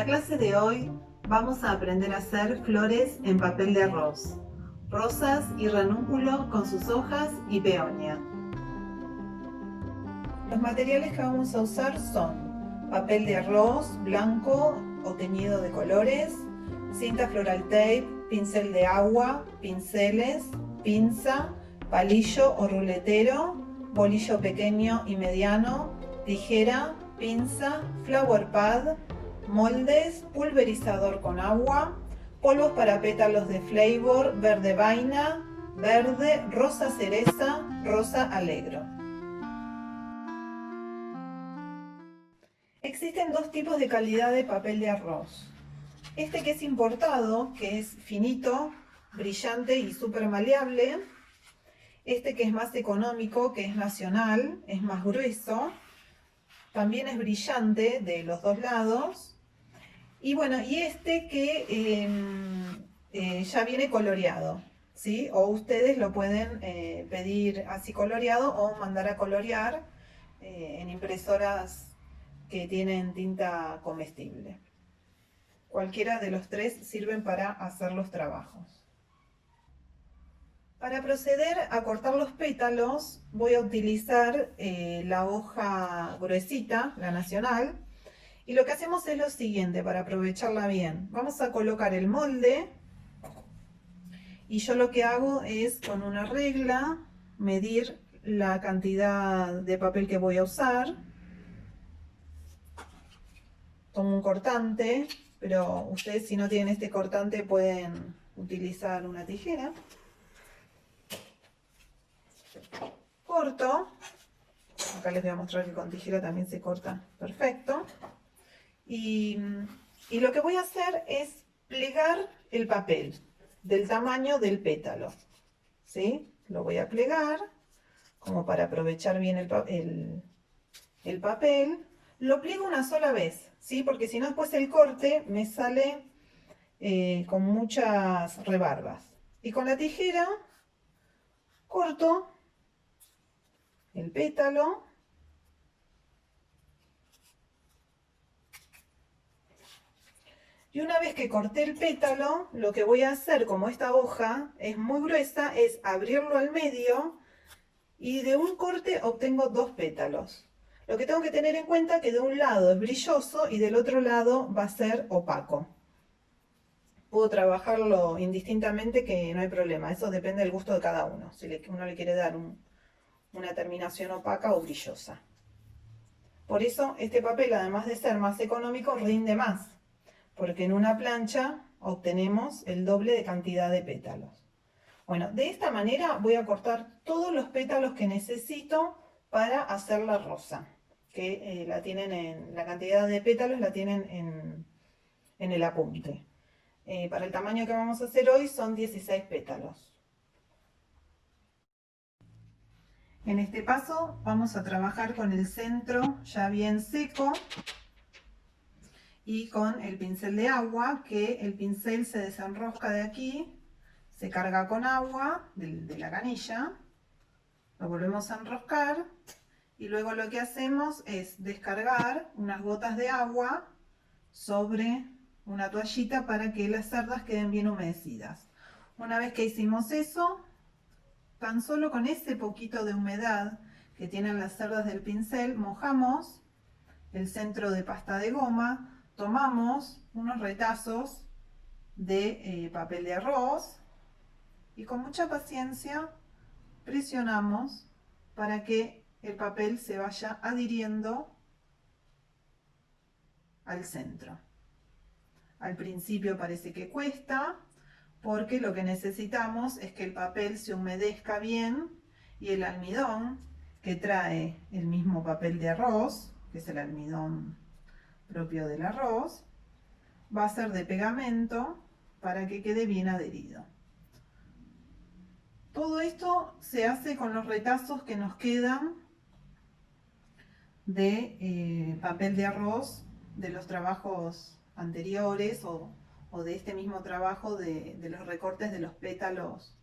clase de hoy vamos a aprender a hacer flores en papel de arroz, rosas y ranúnculo con sus hojas y peonia. Los materiales que vamos a usar son papel de arroz blanco o teñido de colores, cinta floral tape, pincel de agua, pinceles, pinza, palillo o ruletero, bolillo pequeño y mediano, tijera, pinza, flower pad, moldes, pulverizador con agua, polvos para pétalos de flavor, verde vaina, verde, rosa cereza, rosa alegro. Existen dos tipos de calidad de papel de arroz. Este que es importado, que es finito, brillante y súper maleable. Este que es más económico, que es nacional, es más grueso. También es brillante de los dos lados. Y bueno, y este que ya viene coloreado, ¿sí? O ustedes lo pueden pedir así coloreado o mandar a colorear en impresoras que tienen tinta comestible. Cualquiera de los tres sirven para hacer los trabajos. Para proceder a cortar los pétalos voy a utilizar la hoja gruesita, la nacional, y lo que hacemos es lo siguiente para aprovecharla bien. Vamos a colocar el molde y yo lo que hago es con una regla medir la cantidad de papel que voy a usar. Tomo un cortante, pero ustedes si no tienen este cortante pueden utilizar una tijera. Corto. Acá les voy a mostrar que con tijera también se corta perfecto. Y lo que voy a hacer es plegar el papel del tamaño del pétalo. ¿Sí? Lo voy a plegar como para aprovechar bien el papel. Lo pliego una sola vez, ¿sí? Porque si no después el corte me sale con muchas rebarbas. Y con la tijera corto el pétalo. Y una vez que corté el pétalo, lo que voy a hacer, como esta hoja es muy gruesa, es abrirlo al medio y de un corte obtengo dos pétalos. Lo que tengo que tener en cuenta es que de un lado es brilloso y del otro lado va a ser opaco. Puedo trabajarlo indistintamente, que no hay problema, eso depende del gusto de cada uno, si uno le quiere dar una terminación opaca o brillosa. Por eso este papel, además de ser más económico, rinde más, porque en una plancha obtenemos el doble de cantidad de pétalos. Bueno, de esta manera voy a cortar todos los pétalos que necesito para hacer la rosa, que la cantidad de pétalos la tienen en el apunte. Para el tamaño que vamos a hacer hoy son 16 pétalos. En este paso vamos a trabajar con el centro ya bien seco y con el pincel de agua, que el pincel se desenrosca de aquí, se carga con agua de la canilla, lo volvemos a enroscar y luego lo que hacemos es descargar unas gotas de agua sobre una toallita para que las cerdas queden bien humedecidas. Una vez que hicimos eso, tan solo con ese poquito de humedad que tienen las cerdas del pincel, mojamos el centro de pasta de goma, tomamos unos retazos de papel de arroz y con mucha paciencia presionamos para que el papel se vaya adhiriendo al centro. Al principio parece que cuesta, porque lo que necesitamos es que el papel se humedezca bien y el almidón que trae el mismo papel de arroz, que es el almidón propio del arroz, va a ser de pegamento para que quede bien adherido. Todo esto se hace con los retazos que nos quedan de papel de arroz de los trabajos anteriores o de este mismo trabajo de los recortes de los pétalos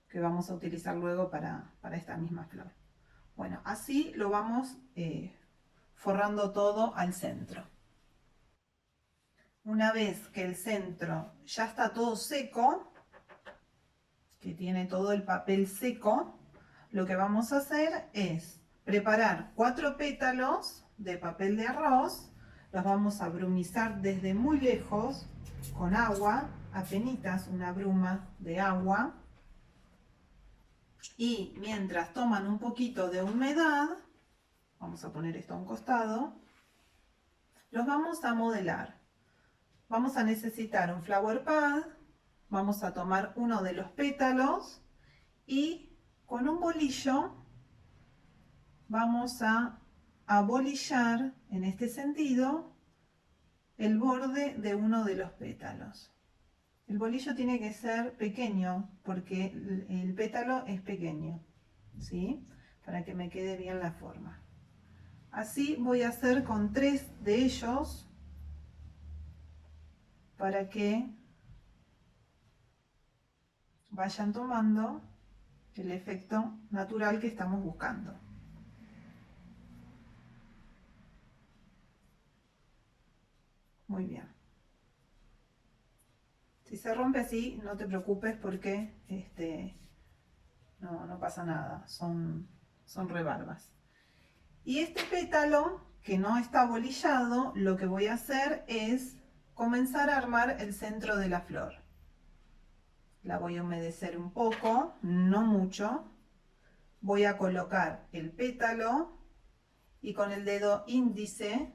que vamos a utilizar luego para esta misma flor. Bueno, así lo vamos forrando todo al centro. Una vez que el centro ya está todo seco, que tiene todo el papel seco, lo que vamos a hacer es preparar 4 pétalos de papel de arroz. Los vamos a brumizar desde muy lejos con agua, apenitas una bruma de agua. Y mientras toman un poquito de humedad, vamos a poner esto a un costado, los vamos a modelar. Vamos a necesitar un flower pad, vamos a tomar uno de los pétalos y con un bolillo vamos a abolillar en este sentido el borde de uno de los pétalos. El bolillo tiene que ser pequeño porque el pétalo es pequeño, ¿sí? Para que me quede bien la forma. Así voy a hacer con 3 de ellos para que vayan tomando el efecto natural que estamos buscando. Muy bien. Si se rompe así, no te preocupes porque no pasa nada, son rebarbas. Y este pétalo que no está abolillado, lo que voy a hacer es comenzar a armar el centro de la flor. La voy a humedecer un poco, no mucho. Voy a colocar el pétalo y con el dedo índice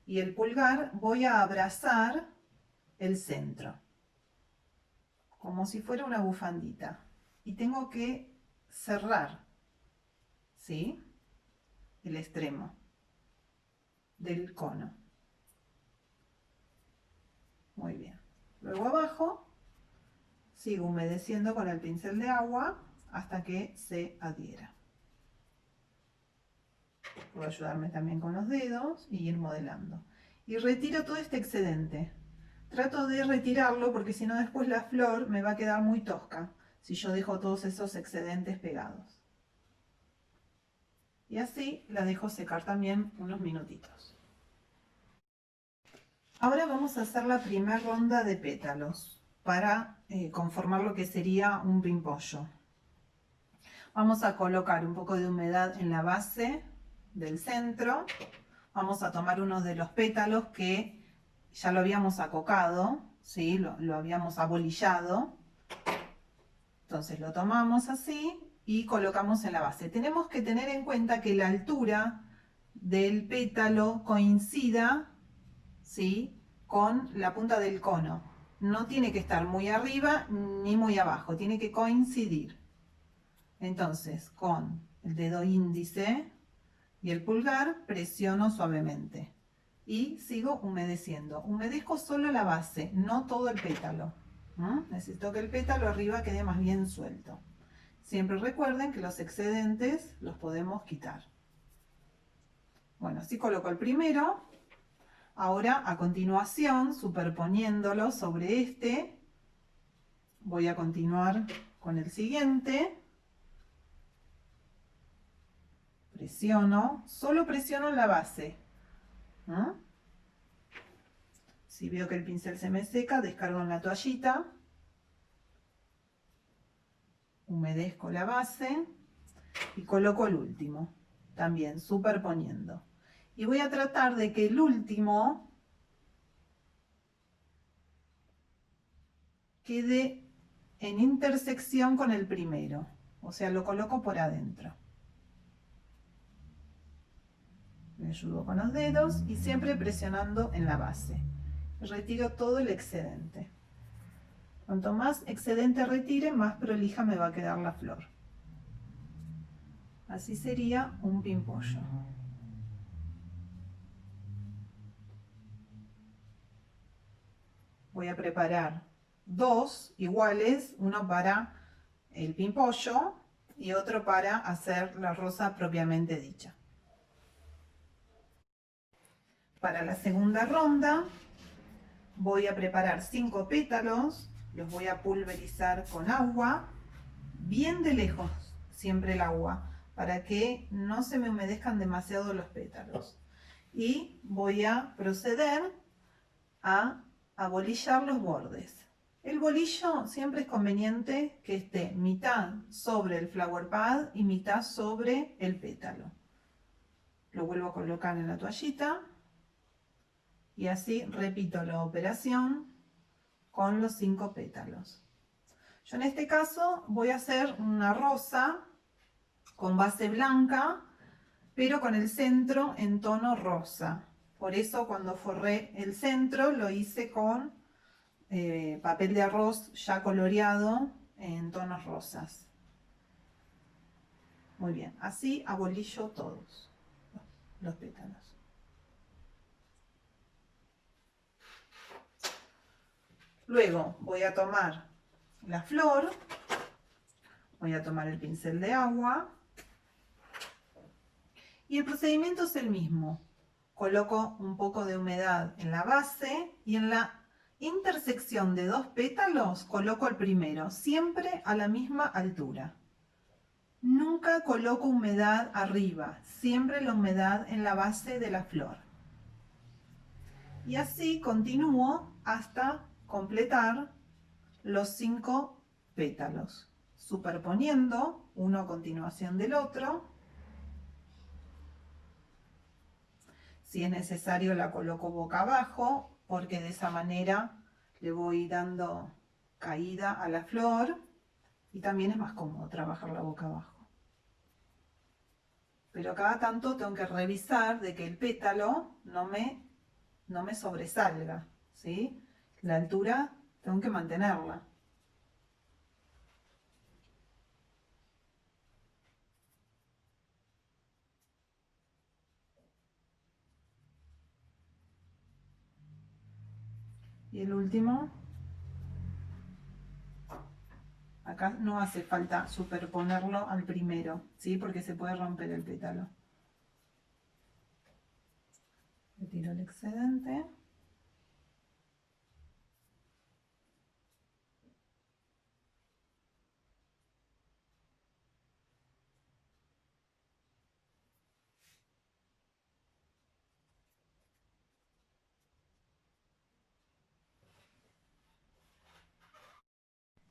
y el pulgar voy a abrazar el centro, como si fuera una bufandita. Y tengo que cerrar, ¿sí?, el extremo del cono. Muy bien. Luego abajo sigo humedeciendo con el pincel de agua hasta que se adhiera. Voy a ayudarme también con los dedos y ir modelando. Y retiro todo este excedente. Trato de retirarlo porque si no después la flor me va a quedar muy tosca si yo dejo todos esos excedentes pegados. Y así la dejo secar también unos minutitos. Ahora vamos a hacer la primera ronda de pétalos para conformar lo que sería un pimpollo. Vamos a colocar un poco de humedad en la base del centro. Vamos a tomar uno de los pétalos que ya lo habíamos acocado, ¿sí? Lo habíamos abolillado. Entonces lo tomamos así y colocamos en la base. Tenemos que tener en cuenta que la altura del pétalo coincida, ¿sí?, con la punta del cono. No tiene que estar muy arriba ni muy abajo, tiene que coincidir. Entonces, con el dedo índice y el pulgar presiono suavemente y sigo humedeciendo. Humedezco solo la base, no todo el pétalo. Necesito que el pétalo arriba quede más bien suelto. Siempre recuerden que los excedentes los podemos quitar. Bueno, así coloco el primero. Ahora, a continuación, superponiéndolo sobre este, voy a continuar con el siguiente. Presiono, solo presiono la base. Si veo que el pincel se me seca, descargo en la toallita. Humedezco la base y coloco el último, también superponiendo. Y voy a tratar de que el último quede en intersección con el primero, o sea, lo coloco por adentro. Me ayudo con los dedos y siempre presionando en la base. Retiro todo el excedente. Cuanto más excedente retire, más prolija me va a quedar la flor. Así sería un pimpollo. Voy a preparar 2 iguales, uno para el pimpollo y otro para hacer la rosa propiamente dicha. Para la segunda ronda voy a preparar 5 pétalos, los voy a pulverizar con agua, bien de lejos, siempre el agua, para que no se me humedezcan demasiado los pétalos. Y voy a proceder a abolillar los bordes. El bolillo siempre es conveniente que esté mitad sobre el flower pad y mitad sobre el pétalo. Lo vuelvo a colocar en la toallita y así repito la operación con los 5 pétalos. Yo en este caso voy a hacer una rosa con base blanca, pero con el centro en tono rosa. Por eso cuando forré el centro lo hice con papel de arroz ya coloreado en tonos rosas. Muy bien, así abolillo todos los pétalos. Luego voy a tomar la flor, voy a tomar el pincel de agua y el procedimiento es el mismo. Coloco un poco de humedad en la base y en la intersección de 2 pétalos coloco el primero, siempre a la misma altura. Nunca coloco humedad arriba, siempre la humedad en la base de la flor. Y así continúo hasta completar los 5 pétalos, superponiendo uno a continuación del otro. Si es necesario la coloco boca abajo, porque de esa manera le voy dando caída a la flor y también es más cómodo trabajarla boca abajo. Pero cada tanto tengo que revisar de que el pétalo no me sobresalga, ¿sí? La altura tengo que mantenerla. Y el último, acá no hace falta superponerlo al primero, ¿sí? Porque se puede romper el pétalo. Retiro el excedente.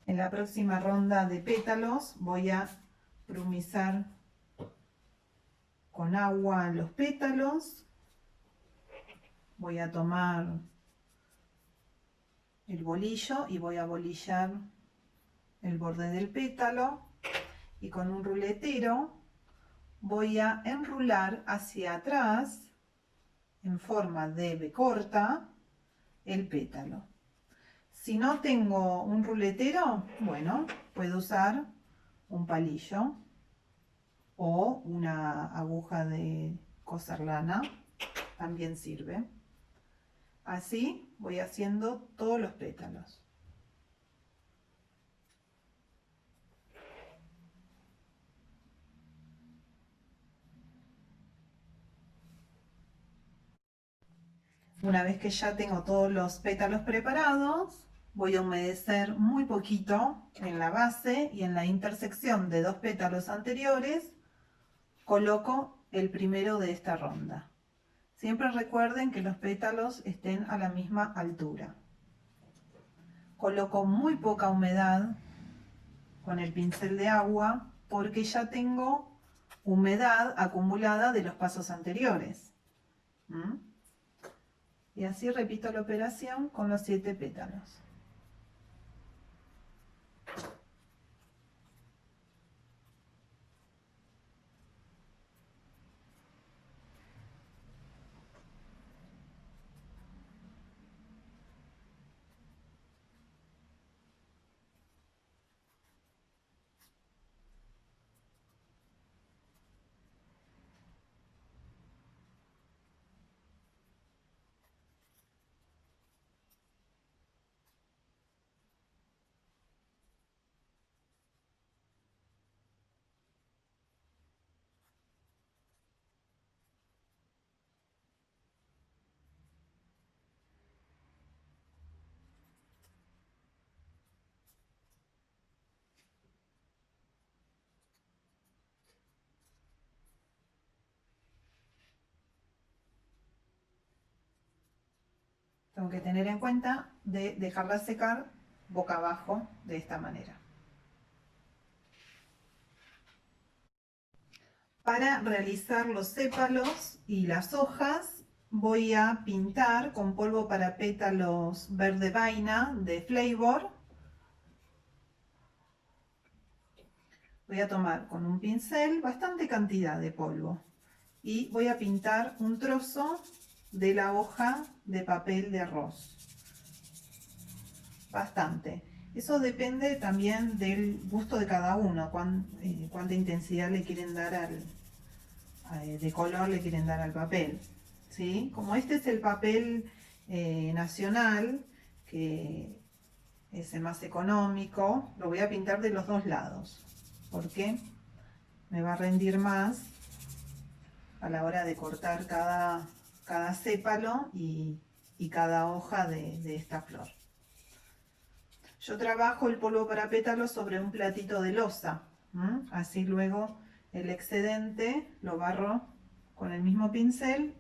En la próxima ronda de pétalos voy a brumizar con agua los pétalos. Voy a tomar el bolillo y voy a bolillar el borde del pétalo y con un ruletero voy a enrular hacia atrás en forma de B corta el pétalo. Si no tengo un ruletero, bueno, puedo usar un palillo o una aguja de coser lana, también sirve. Así voy haciendo todos los pétalos. Una vez que ya tengo todos los pétalos preparados, voy a humedecer muy poquito en la base y en la intersección de 2 pétalos anteriores coloco el primero de esta ronda. Siempre recuerden que los pétalos estén a la misma altura. Coloco muy poca humedad con el pincel de agua porque ya tengo humedad acumulada de los pasos anteriores. Y así repito la operación con los 7 pétalos. tengo que tener en cuenta de dejarla secar boca abajo de esta manera. Para realizar los sépalos y las hojas voy a pintar con polvo para pétalos verde vaina de Flavor. Voy a tomar con un pincel bastante cantidad de polvo y voy a pintar un trozo de la hoja de papel de arroz. Bastante. Eso depende también del gusto de cada uno, cuánta intensidad le quieren dar de color le quieren dar al papel. ¿Sí? Como este es el papel nacional, que es el más económico, lo voy a pintar de los dos lados, porque me va a rendir más a la hora de cortar cada sépalo y cada hoja de esta flor. Yo trabajo el polvo para pétalos sobre un platito de loza, así luego el excedente lo barro con el mismo pincel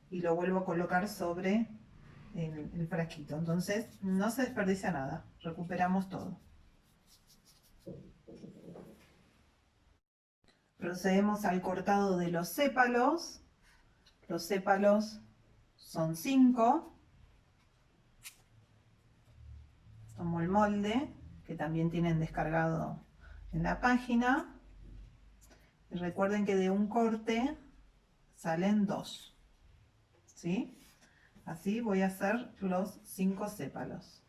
y lo vuelvo a colocar sobre el frasquito. Entonces no se desperdicia nada, recuperamos todo. Procedemos al cortado de los sépalos. Los sépalos son 5. Tomo el molde, que también tienen descargado en la página. Y recuerden que de un corte salen 2. ¿Sí? Así voy a hacer los 5 sépalos.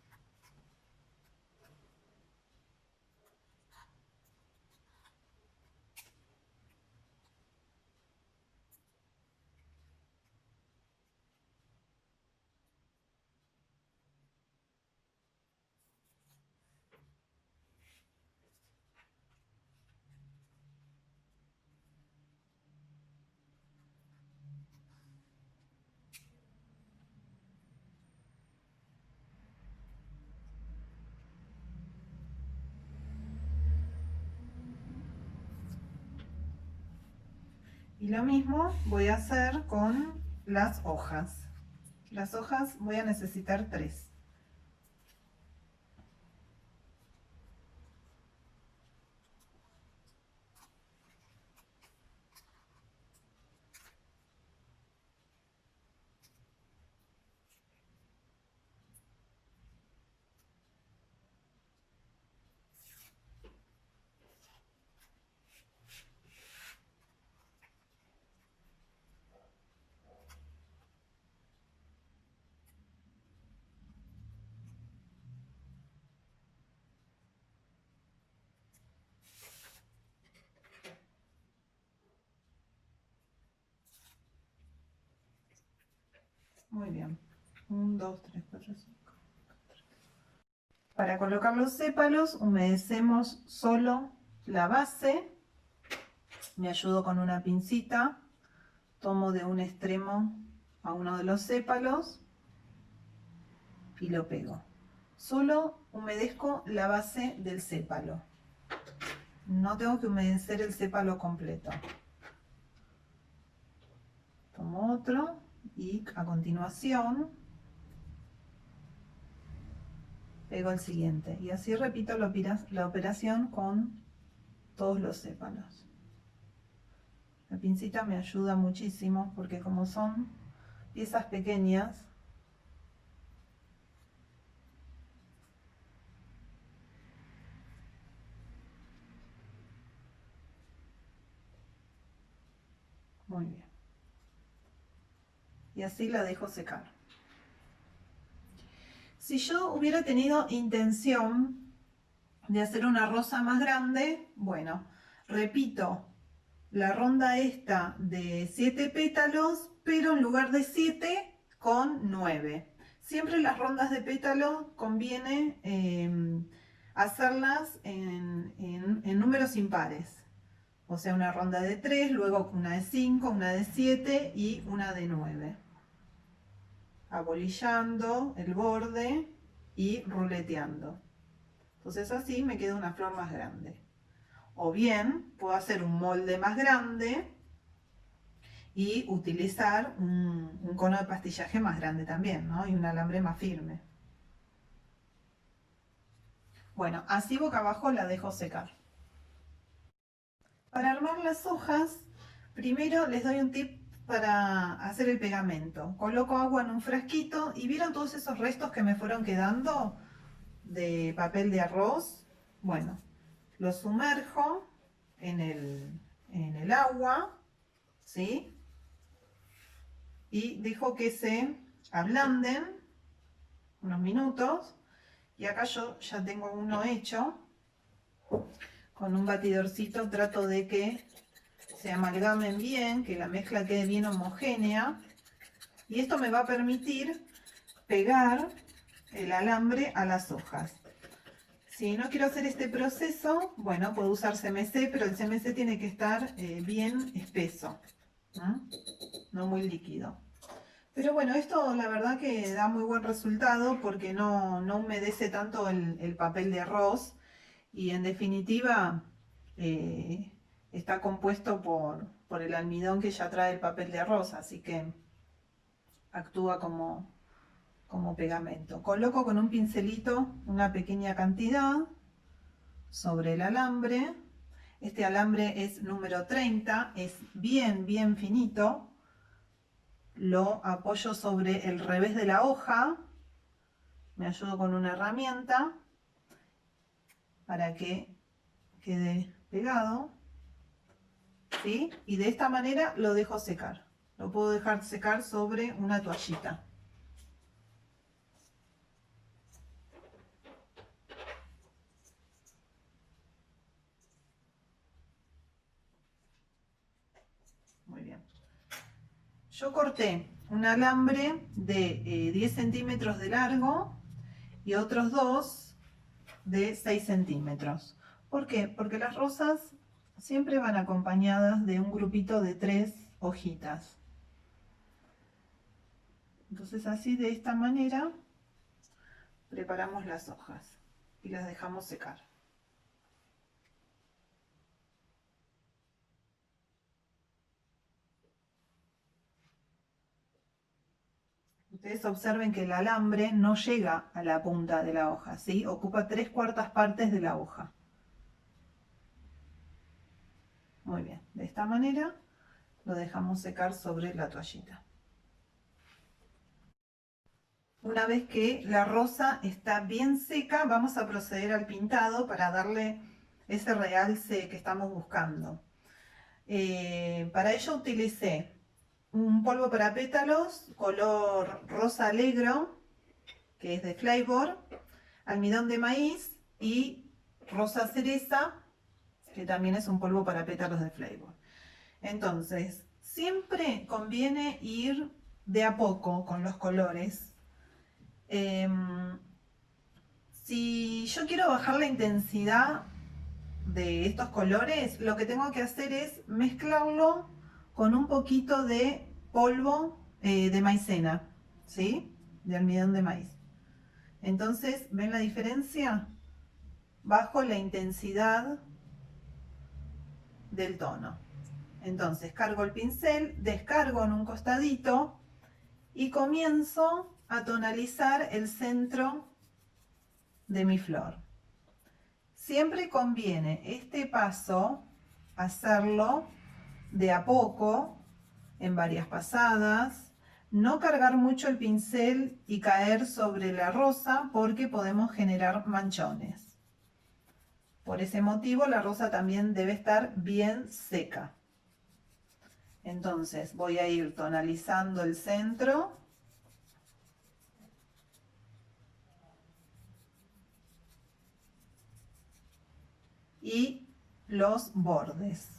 Y lo mismo voy a hacer con las hojas. Las hojas voy a necesitar 3. Muy bien. 1, 2, 3, 4, 5. Para colocar los sépalos humedecemos solo la base. Me ayudo con una pincita. Tomo de un extremo a uno de los sépalos y lo pego. Solo humedezco la base del sépalo. No tengo que humedecer el sépalo completo. Tomo otro y a continuación pego el siguiente. Y así repito la operación con todos los sépalos. La pincita me ayuda muchísimo porque como son piezas pequeñas, muy bien. Y así la dejo secar. Si yo hubiera tenido intención de hacer una rosa más grande, bueno, repito la ronda esta de 7 pétalos, pero en lugar de 7 con 9. Siempre las rondas de pétalo conviene hacerlas en números impares. O sea, una ronda de 3, luego una de 5, una de 7 y una de 9. Abolillando el borde y ruleteando. Entonces así me queda una flor más grande. O bien puedo hacer un molde más grande y utilizar un cono de pastillaje más grande también, ¿no? Y un alambre más firme. Bueno, así boca abajo la dejo secar. Para armar las hojas, primero les doy un tip para hacer el pegamento. Coloco agua en un frasquito y ¿vieron todos esos restos que me fueron quedando de papel de arroz? Bueno, los sumerjo en el agua, ¿sí? Y dejo que se ablanden unos minutos. Y acá yo ya tengo uno hecho. Con un batidorcito trato de que se amalgamen bien, que la mezcla quede bien homogénea. Y esto me va a permitir pegar el alambre a las hojas. Si no quiero hacer este proceso, bueno, puedo usar CMC, pero el CMC tiene que estar bien espeso, no muy líquido. Pero bueno, esto la verdad que da muy buen resultado porque no humedece tanto el papel de arroz y en definitiva está compuesto por el almidón que ya trae el papel de arroz, así que actúa como pegamento. Coloco con un pincelito una pequeña cantidad sobre el alambre. Este alambre es número 30, es bien finito. Lo apoyo sobre el revés de la hoja. Me ayudo con una herramienta para que quede pegado. ¿Sí? Y de esta manera lo dejo secar. Lo puedo dejar secar sobre una toallita. Muy bien. Yo corté un alambre de 10 centímetros de largo y otros dos de 6 centímetros. ¿Por qué? Porque las rosas siempre van acompañadas de un grupito de 3 hojitas. Entonces así, de esta manera, preparamos las hojas y las dejamos secar. Ustedes observen que el alambre no llega a la punta de la hoja, ¿sí? Ocupa 3/4 partes de la hoja. Muy bien, de esta manera lo dejamos secar sobre la toallita. Una vez que la rosa está bien seca, vamos a proceder al pintado para darle ese realce que estamos buscando. Para ello utilicé un polvo para pétalos, color rosa alegro, que es de Flavor, almidón de maíz y rosa cereza, que también es un polvo para pétalos de Flavor. Entonces, siempre conviene ir de a poco con los colores. Si yo quiero bajar la intensidad de estos colores, lo que tengo que hacer es mezclarlo con un poquito de polvo de maicena, ¿sí? De almidón de maíz. Entonces, ¿ven la diferencia? Bajo la intensidad del tono. Entonces, cargo el pincel, descargo en un costadito y comienzo a tonalizar el centro de mi flor. Siempre conviene este paso hacerlo de a poco, en varias pasadas, no cargar mucho el pincel y caer sobre la rosa porque podemos generar manchones. Por ese motivo la rosa también debe estar bien seca. Entonces voy a ir tonalizando el centro y los bordes.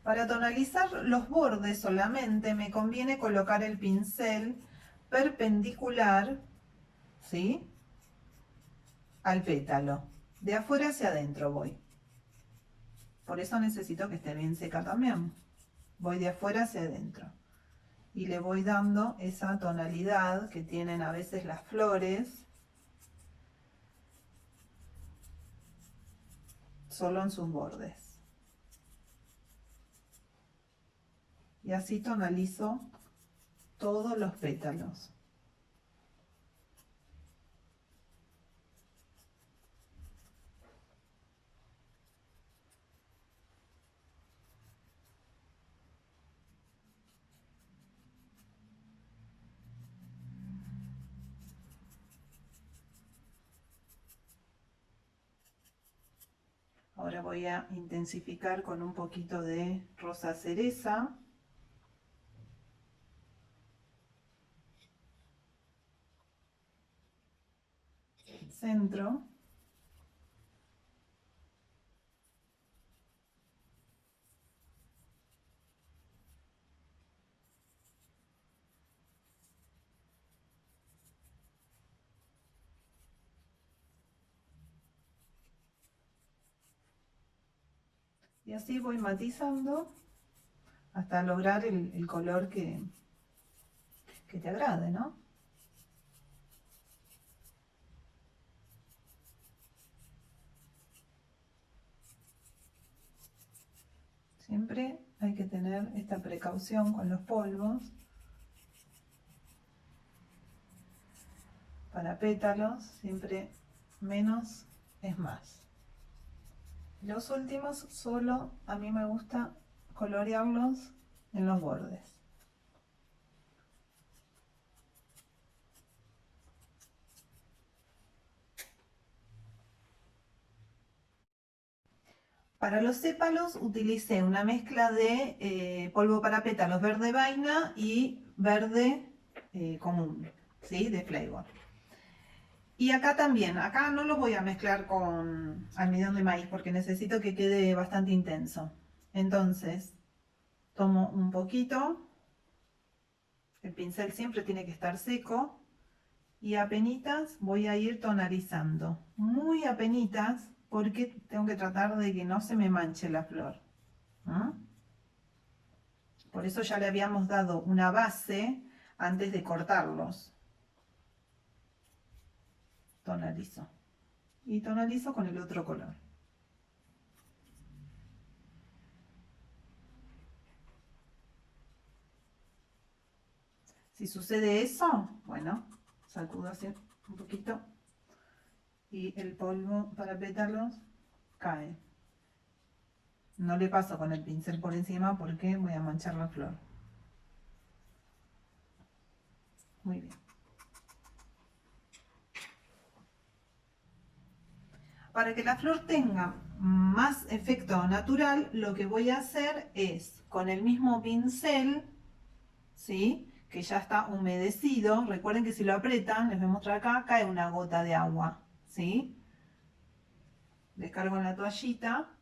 Para tonalizar los bordes solamente me conviene colocar el pincel perpendicular, ¿sí?, al pétalo. De afuera hacia adentro voy. Por eso necesito que esté bien seca también. Voy de afuera hacia adentro. Y le voy dando esa tonalidad que tienen a veces las flores, solo en sus bordes. y así tonalizo todos los pétalos. Ahora voy a intensificar con un poquito de rosa cereza. Centro. Y así voy matizando hasta lograr el color que te agrade, ¿no? Siempre hay que tener esta precaución con los polvos. Para pétalos, siempre menos es más. Los últimos solo a mí me gusta colorearlos en los bordes. Para los sépalos utilicé una mezcla de polvo para pétalos verde vaina y verde común, ¿sí? De Flavor. Y acá también, acá no los voy a mezclar con almidón de maíz porque necesito que quede bastante intenso. Entonces, tomo un poquito, el pincel siempre tiene que estar seco, y apenitas voy a ir tonalizando, muy apenitas, porque tengo que tratar de que no se me manche la flor. Por eso ya le habíamos dado una base antes de cortarlos. Tonalizo. Y tonalizo con el otro color. Si sucede eso, bueno, sacudo así un poquito y el polvo para pétalos cae. No le paso con el pincel por encima porque voy a manchar la flor. Muy bien. Para que la flor tenga más efecto natural, lo que voy a hacer es, con el mismo pincel, ¿sí? Que ya está humedecido, recuerden que si lo aprietan, les voy a mostrar acá, cae una gota de agua, ¿sí? Descargo en la toallita,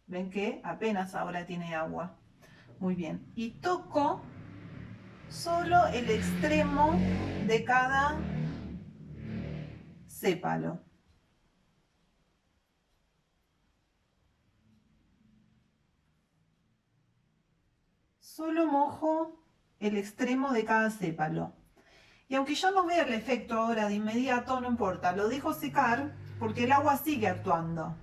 ven que apenas ahora tiene agua. Muy bien, y toco solo el extremo de cada sépalo. Solo mojo el extremo de cada sépalo. Y aunque yo no vea el efecto ahora de inmediato, no importa, lo dejo secar porque el agua sigue actuando.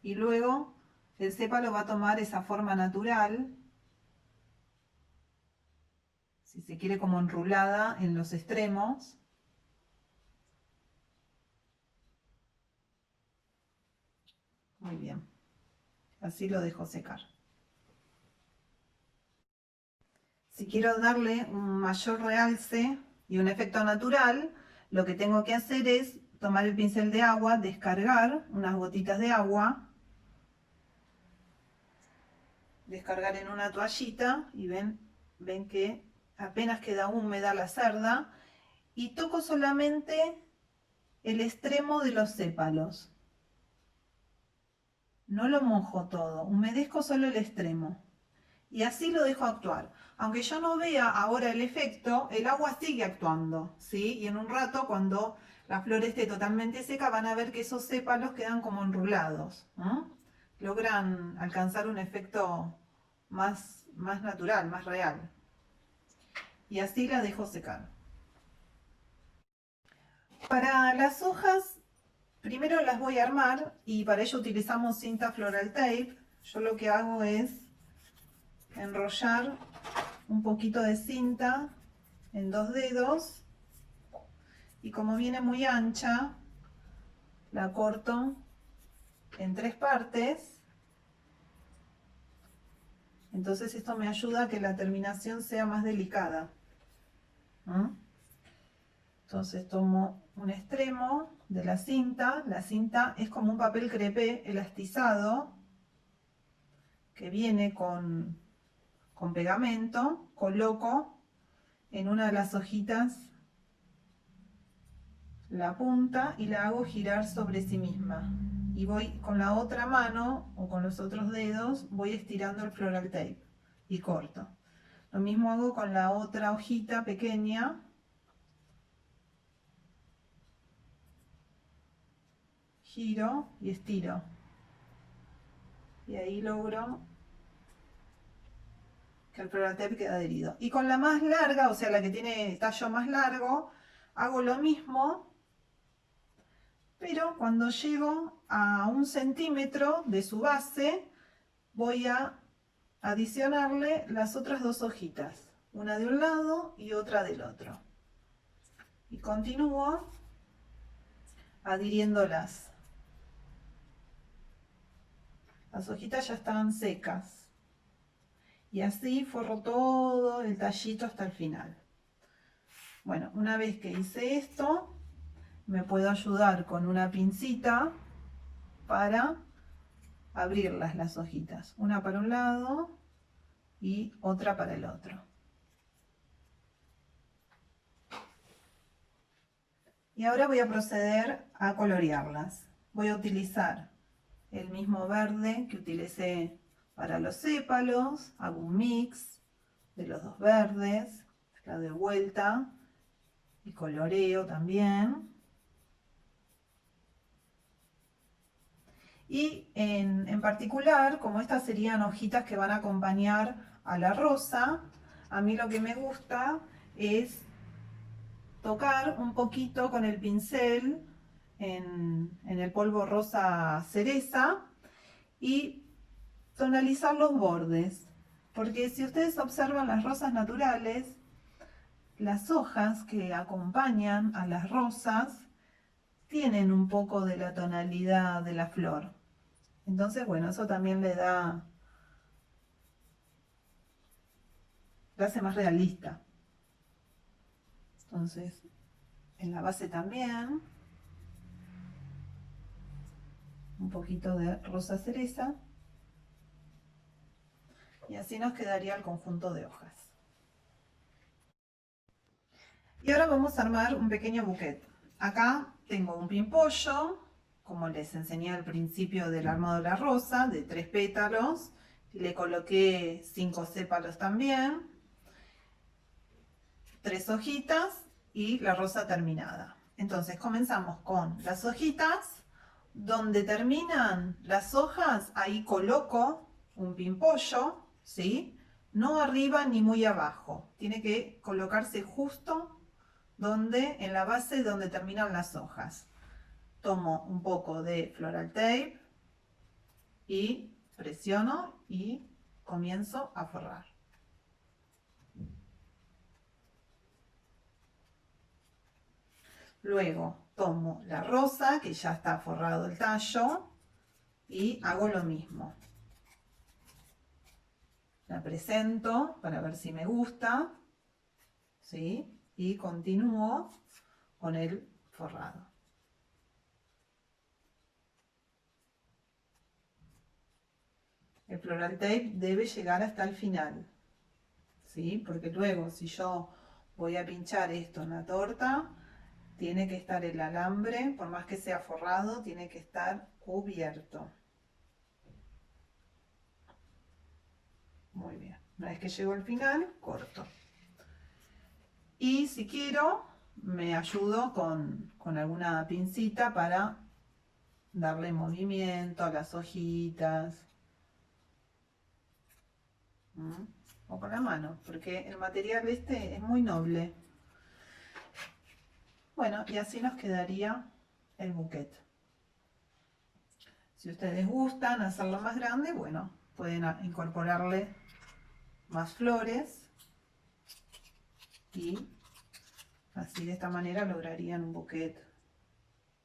Y luego el sépalo va a tomar esa forma natural, si se quiere como enrulada en los extremos. Muy bien, así lo dejo secar. Si quiero darle un mayor realce y un efecto natural, lo que tengo que hacer es tomar el pincel de agua, descargar unas gotitas de agua, descargar en una toallita y ven que apenas queda húmeda la cerda y toco solamente el extremo de los sépalos. No lo mojo todo, humedezco solo el extremo. Y así lo dejo actuar. Aunque yo no vea ahora el efecto, el agua sigue actuando, ¿sí? Y en un rato, cuando la flor esté totalmente seca, van a ver que esos sépalos quedan como enrulados, ¿no? Logran alcanzar un efecto más natural, más real. Y así la dejo secar. Para las hojas, Primero las voy a armar y para ello utilizamos cinta floral tape. Yo lo que hago es enrollar un poquito de cinta en 2 dedos y como viene muy ancha, la corto en 3 partes. Entonces esto me ayuda a que la terminación sea más delicada. Entonces tomo un extremo de la cinta es como un papel crepé elastizado que viene con pegamento, coloco en una de las hojitas la punta y la hago girar sobre sí misma y voy con la otra mano o con los otros dedos voy estirando el floral tape y corto. Lo mismo hago con la otra hojita pequeña. Giro y estiro y ahí logro que el floral tape quede adherido. Y con la más larga, o sea la que tiene tallo más largo, hago lo mismo, pero cuando llego a 1 centímetro de su base voy a adicionarle las otras 2 hojitas, una de un lado y otra del otro, y continúo adhiriéndolas. Las hojitas ya estaban secas y así forro todo el tallito hasta el final. Bueno, una vez que hice esto, me puedo ayudar con una pincita para abrirlas las hojitas, una para un lado y otra para el otro. Y ahora voy a proceder a colorearlas. Voy a utilizar el mismo verde que utilicé para los sépalos, hago un mix de los 2 verdes, la doy vuelta y coloreo también. Y en particular, como estas serían hojitas que van a acompañar a la rosa, a mí lo que me gusta es tocar un poquito con el pincel en el polvo rosa cereza y tonalizar los bordes. Porque si ustedes observan las rosas naturales, las hojas que acompañan a las rosas tienen un poco de la tonalidad de la flor. Entonces, bueno, eso también le hace más realista. Entonces, en la base también, un poquito de rosa cereza. Y así nos quedaría el conjunto de hojas. Y ahora vamos a armar un pequeño bouquet. Acá tengo un pimpollo, como les enseñé al principio del armado de la rosa, de 3 pétalos. Le coloqué 5 sépalos también, 3 hojitas y la rosa terminada. Entonces comenzamos con las hojitas. Donde terminan las hojas, ahí coloco un pimpollo, ¿sí? No arriba ni muy abajo. Tiene que colocarse justo en la base donde terminan las hojas. Tomo un poco de floral tape y presiono y comienzo a forrar. Luego tomo la rosa, que ya está forrado el tallo, y hago lo mismo. La presento para ver si me gusta, ¿sí? Y continúo con el forrado. El floral tape debe llegar hasta el final, ¿sí? Porque luego si yo voy a pinchar esto en la torta, tiene que estar el alambre, por más que sea forrado, tiene que estar cubierto. Muy bien. Una vez que llego al final, corto. Y si quiero, me ayudo con alguna pincita para darle movimiento a las hojitas. O con la mano, porque el material este es muy noble. Bueno, y así nos quedaría el bouquet. Si ustedes gustan hacerlo más grande, bueno, pueden incorporarle más flores y así de esta manera lograrían un bouquet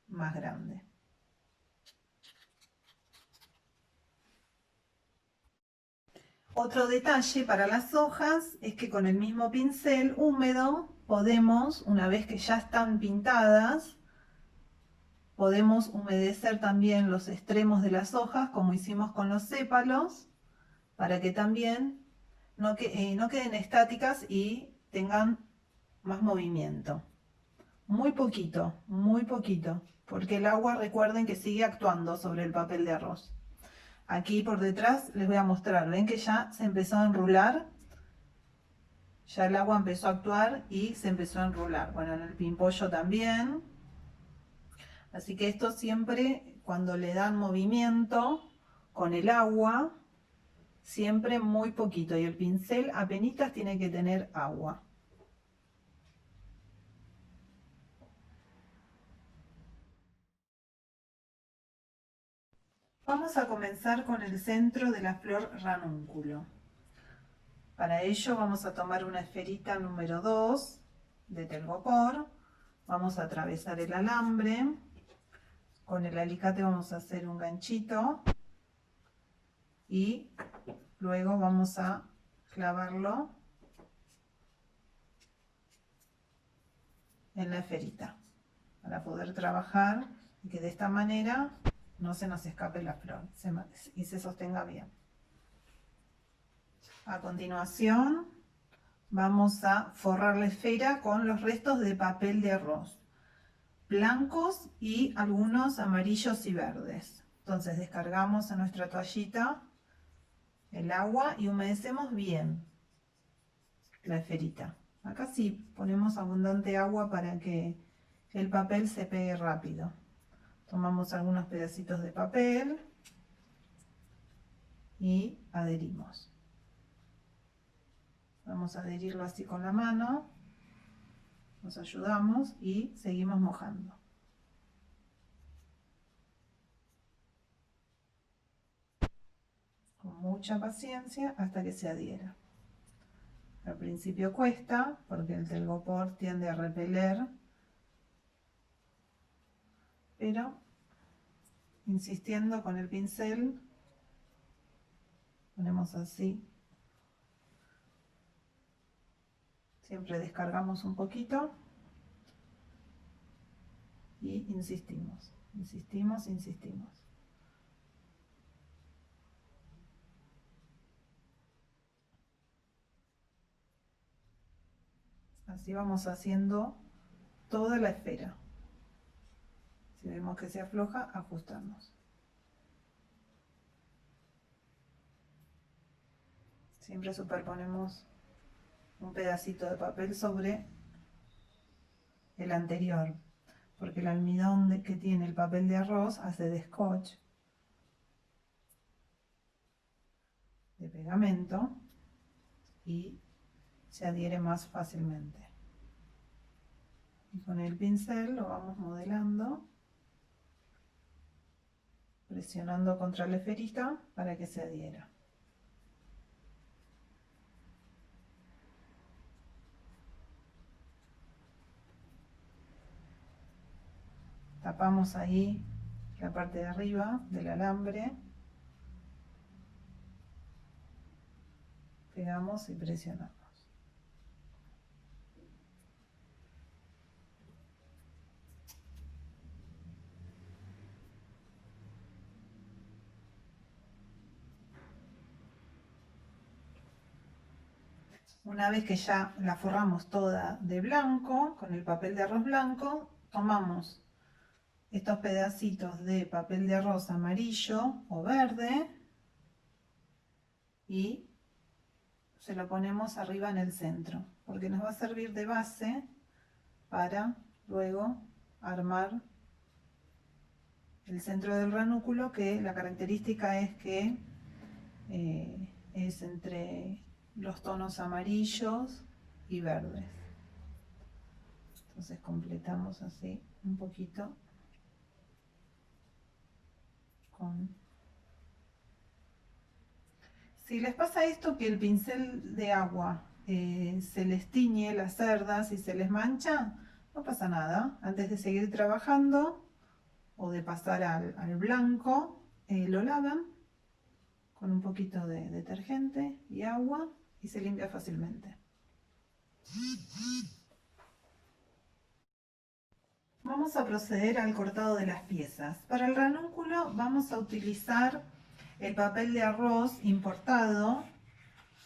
más grande. Otro detalle para las hojas es que con el mismo pincel húmedo podemos, una vez que ya están pintadas, podemos humedecer también los extremos de las hojas como hicimos con los sépalos, para que también no queden estáticas y tengan más movimiento. Muy poquito, porque el agua, recuerden que sigue actuando sobre el papel de arroz. Aquí por detrás les voy a mostrar, ven que ya se empezó a enrular, ya el agua empezó a actuar y se empezó a enrular. Bueno, en el pimpollo también. Así que esto siempre, cuando le dan movimiento con el agua, siempre muy poquito. Y el pincel apenitas tiene que tener agua. Vamos a comenzar con el centro de la flor ranúnculo. Para ello vamos a tomar una esferita número 2 de telgopor. Vamos a atravesar el alambre. Con el alicate vamos a hacer un ganchito. Y luego vamos a clavarlo en la esferita. Para poder trabajar y que de esta manera no se nos escape la flor y se sostenga bien. A continuación vamos a forrar la esfera con los restos de papel de arroz, blancos y algunos amarillos y verdes. Entonces descargamos en nuestra toallita el agua y humedecemos bien la esferita. Acá sí ponemos abundante agua para que el papel se pegue rápido. Tomamos algunos pedacitos de papel y adherimos. Vamos a adherirlo así con la mano, nos ayudamos y seguimos mojando. Con mucha paciencia hasta que se adhiera. Al principio cuesta porque el telgopor tiende a repeler, pero insistiendo con el pincel, ponemos así. Siempre descargamos un poquito y insistimos, insistimos, insistimos. Así vamos haciendo toda la esfera. Si vemos que se afloja, ajustamos. Siempre superponemos un pedacito de papel sobre el anterior, porque el almidón que tiene el papel de arroz hace de scotch, de pegamento, y se adhiere más fácilmente. Y con el pincel lo vamos modelando, presionando contra la esferita para que se adhiera. Tapamos ahí la parte de arriba del alambre, pegamos y presionamos. Una vez que ya la forramos toda de blanco, con el papel de arroz blanco, tomamos estos pedacitos de papel de arroz amarillo o verde y se lo ponemos arriba en el centro, porque nos va a servir de base para luego armar el centro del ranúnculo, que la característica es que es entre los tonos amarillos y verdes. Entonces completamos así un poquito Si les pasa esto, que el pincel de agua se les tiñe las cerdas y se les mancha, no pasa nada. Antes de seguir trabajando o de pasar al blanco, lo lavan con un poquito de detergente y agua y se limpia fácilmente. Vamos a proceder al cortado de las piezas. Para el ranúnculo vamos a utilizar el papel de arroz importado,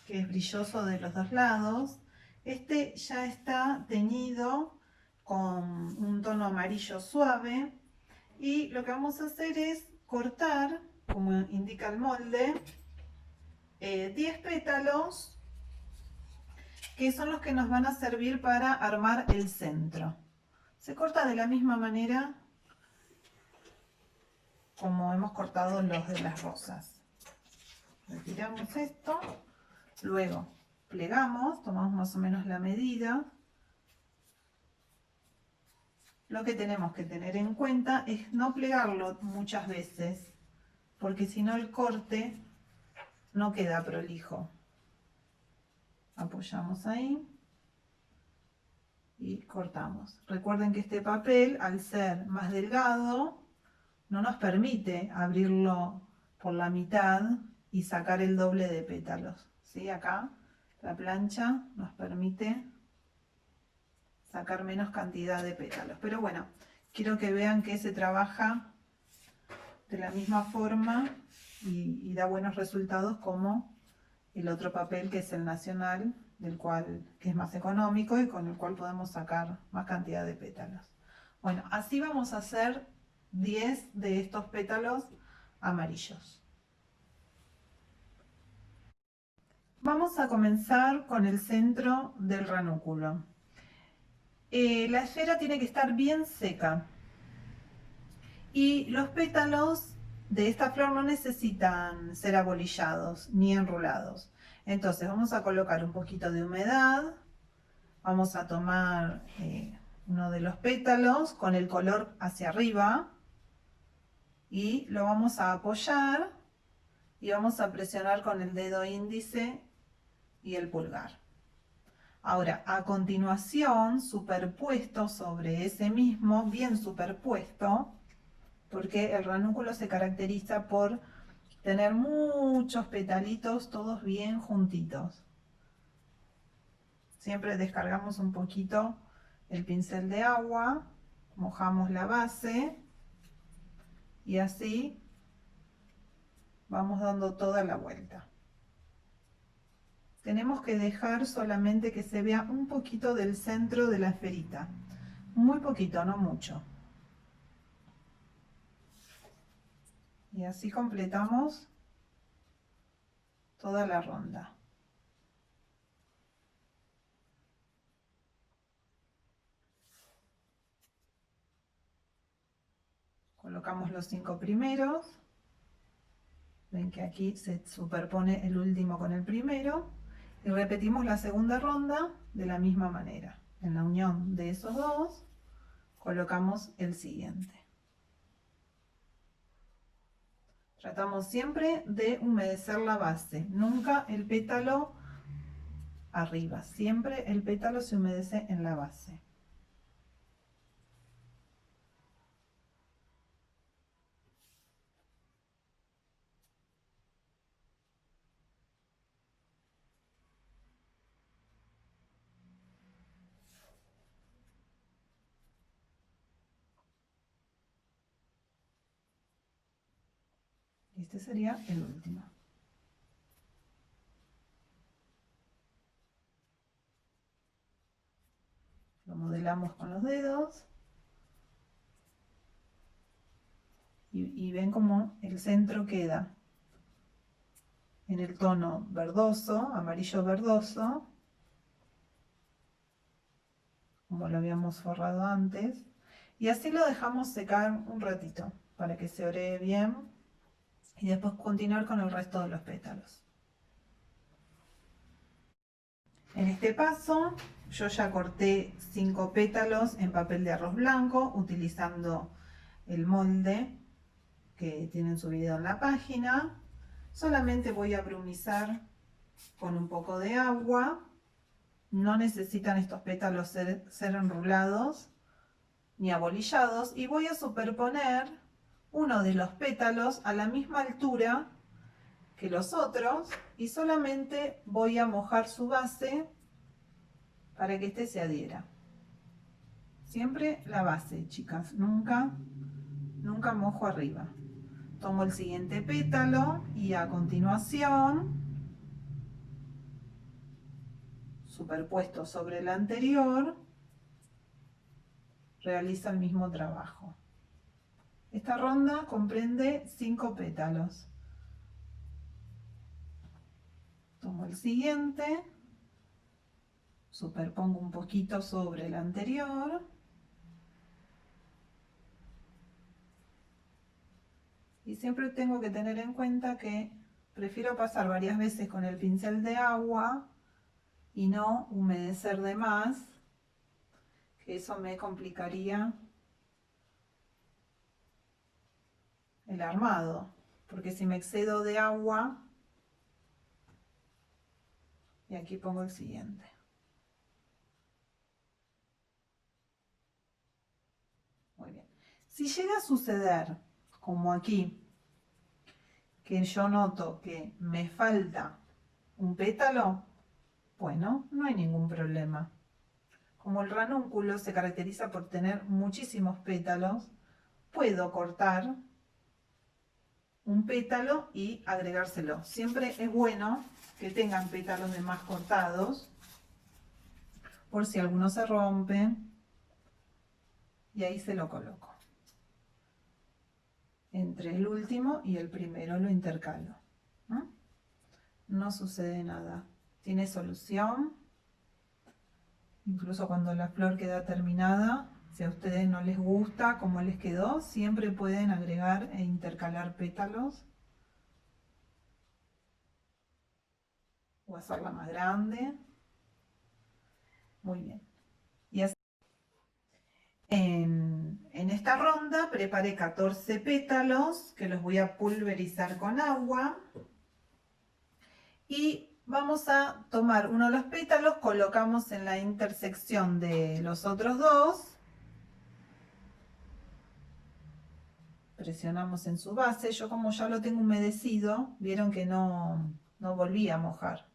que es brilloso de los dos lados. Este ya está teñido con un tono amarillo suave y lo que vamos a hacer es cortar, como indica el molde, 10 pétalos, que son los que nos van a servir para armar el centro. Se corta de la misma manera como hemos cortado los de las rosas. Retiramos esto, luego plegamos, tomamos más o menos la medida. Lo que tenemos que tener en cuenta es no plegarlo muchas veces, porque si no el corte no queda prolijo. Apoyamos ahí y cortamos. Recuerden que este papel, al ser más delgado, no nos permite abrirlo por la mitad y sacar el doble de pétalos. ¿Sí? Acá la plancha nos permite sacar menos cantidad de pétalos. Pero bueno, quiero que vean que se trabaja de la misma forma y da buenos resultados como el otro papel, que es el nacional, que es más económico y con el cual podemos sacar más cantidad de pétalos. Bueno, así vamos a hacer 10 de estos pétalos amarillos. Vamos a comenzar con el centro del ranúnculo. La esfera tiene que estar bien seca y los pétalos de esta flor no necesitan ser abolillados ni enrulados. Entonces vamos a colocar un poquito de humedad, vamos a tomar uno de los pétalos con el color hacia arriba y lo vamos a apoyar y vamos a presionar con el dedo índice y el pulgar. Ahora, a continuación, superpuesto sobre ese mismo, bien superpuesto, porque el ranúnculo se caracteriza por tener muchos petalitos todos bien juntitos. Siempre descargamos un poquito el pincel de agua, mojamos la base y así vamos dando toda la vuelta. Tenemos que dejar solamente que se vea un poquito del centro de la esferita. Muy poquito, no mucho. Y así completamos toda la ronda. Colocamos los 5 primeros. Ven que aquí se superpone el último con el primero. Y repetimos la segunda ronda de la misma manera. En la unión de esos dos, colocamos el siguiente. Tratamos siempre de humedecer la base, nunca el pétalo arriba, siempre el pétalo se humedece en la base. Este sería el último. Lo modelamos con los dedos. Y ven cómo el centro queda en el tono verdoso, amarillo verdoso, como lo habíamos forrado antes. Y así lo dejamos secar un ratito para que se oree bien. Y después continuar con el resto de los pétalos. En este paso yo ya corté 5 pétalos en papel de arroz blanco utilizando el molde que tienen su video en la página. Solamente voy a brumizar con un poco de agua. No necesitan estos pétalos ser enrulados ni abolillados. Y voy a superponer uno de los pétalos a la misma altura que los otros y solamente voy a mojar su base para que este se adhiera. Siempre la base, chicas, nunca mojo arriba. Tomo el siguiente pétalo y a continuación, superpuesto sobre el anterior, realiza el mismo trabajo. Esta ronda comprende 5 pétalos. Tomo el siguiente, superpongo un poquito sobre el anterior y siempre tengo que tener en cuenta que prefiero pasar varias veces con el pincel de agua y no humedecer de más, que eso me complicaría el armado, porque si me excedo de agua, y aquí pongo el siguiente. Muy bien. Si llega a suceder, como aquí, que yo noto que me falta un pétalo, bueno, no hay ningún problema. Como el ranúnculo se caracteriza por tener muchísimos pétalos, puedo cortar un pétalo y agregárselo. Siempre es bueno que tengan pétalos de más cortados, por si alguno se rompe, y ahí se lo coloco. Entre el último y el primero lo intercalo. No sucede nada. Tiene solución. Incluso cuando la flor queda terminada, si a ustedes no les gusta cómo les quedó, siempre pueden agregar e intercalar pétalos. O hacerla más grande. Muy bien. Y así. En esta ronda preparé 14 pétalos que los voy a pulverizar con agua. Y vamos a tomar uno de los pétalos, colocamos en la intersección de los otros dos. Presionamos en su base. Yo como ya lo tengo humedecido, vieron que no volví a mojar.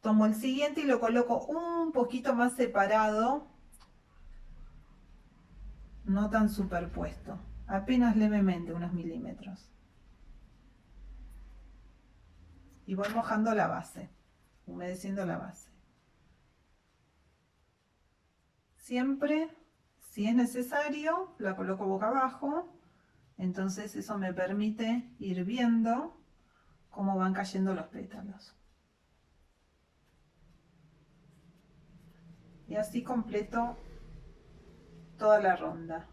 Tomo el siguiente y lo coloco un poquito más separado, no tan superpuesto, apenas levemente, unos milímetros. Y voy mojando la base, humedeciendo la base. Siempre, si es necesario, la coloco boca abajo, entonces eso me permite ir viendo cómo van cayendo los pétalos. Y así completo toda la ronda.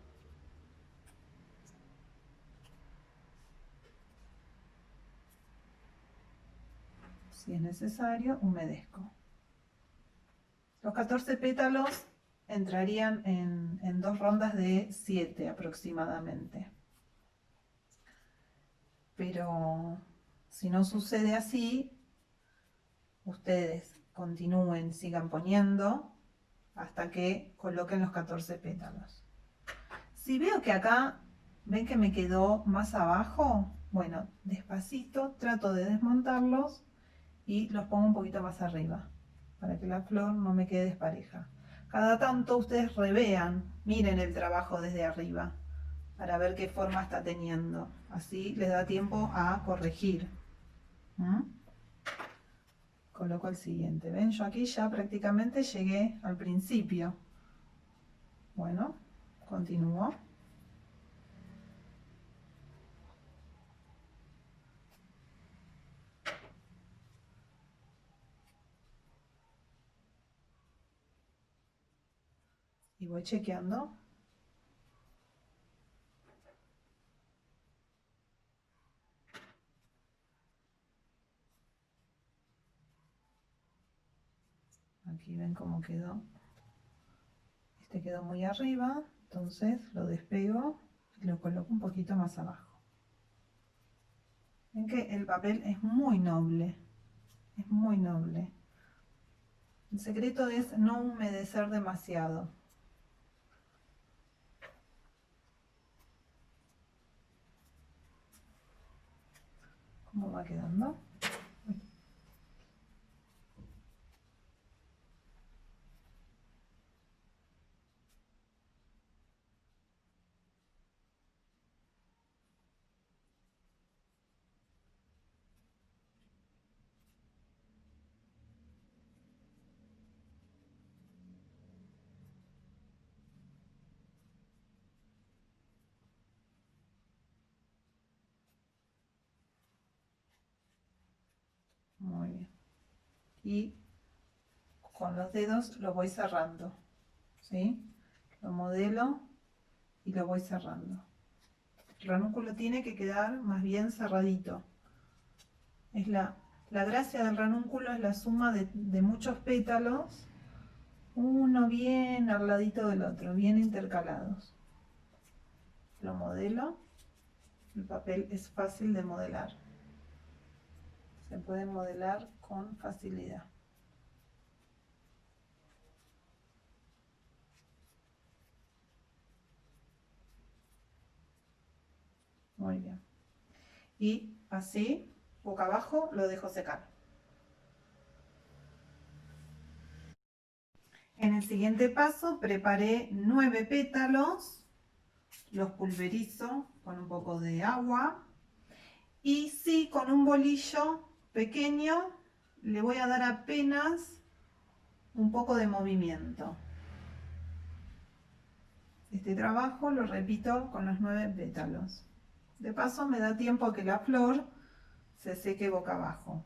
Si es necesario, humedezco. Los 14 pétalos entrarían en 2 rondas de 7 aproximadamente. Pero si no sucede así, ustedes continúen, sigan poniendo hasta que coloquen los 14 pétalos. Si veo que acá, ven que me quedó más abajo, bueno, despacito trato de desmontarlos y los pongo un poquito más arriba, para que la flor no me quede despareja. Cada tanto ustedes revean, miren el trabajo desde arriba, para ver qué forma está teniendo. Así les da tiempo a corregir. Coloco el siguiente. ¿Ven? Yo aquí ya prácticamente llegué al principio. Bueno, continúo. Y voy chequeando. Aquí ven cómo quedó. Este quedó muy arriba, entonces lo despego y lo coloco un poquito más abajo. Ven que el papel es muy noble, es muy noble. El secreto es no humedecer demasiado. ¿Cómo va quedando? Muy bien. Y con los dedos lo voy cerrando, ¿sí? Lo modelo y lo voy cerrando. El ranúnculo tiene que quedar más bien cerradito. Es la gracia del ranúnculo es la suma de muchos pétalos, uno bien al ladito del otro, bien intercalados. Lo modelo. El papel es fácil de modelar. Se puede modelar con facilidad. Muy bien. Y así, boca abajo, lo dejo secar. En el siguiente paso preparé 9 pétalos, los pulverizo con un poco de agua y sí, con un bolillo pequeño le voy a dar apenas un poco de movimiento. Este trabajo lo repito con los 9 pétalos. De paso me da tiempo a que la flor se seque boca abajo.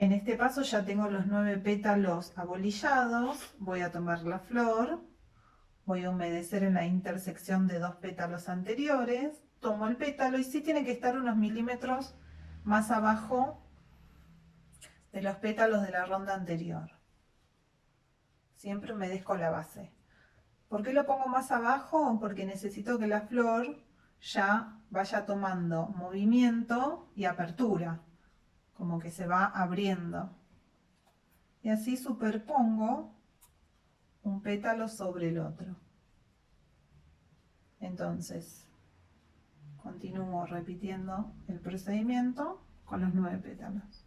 En este paso ya tengo los 9 pétalos abolillados. Voy a tomar la flor, voy a humedecer en la intersección de 2 pétalos anteriores, tomo el pétalo y sí tiene que estar unos milímetros más abajo de los pétalos de la ronda anterior. Siempre humedezco la base. ¿Por qué lo pongo más abajo? Porque necesito que la flor ya vaya tomando movimiento y apertura, como que se va abriendo. Y así superpongo un pétalo sobre el otro. Entonces, continúo repitiendo el procedimiento con los 9 pétalos.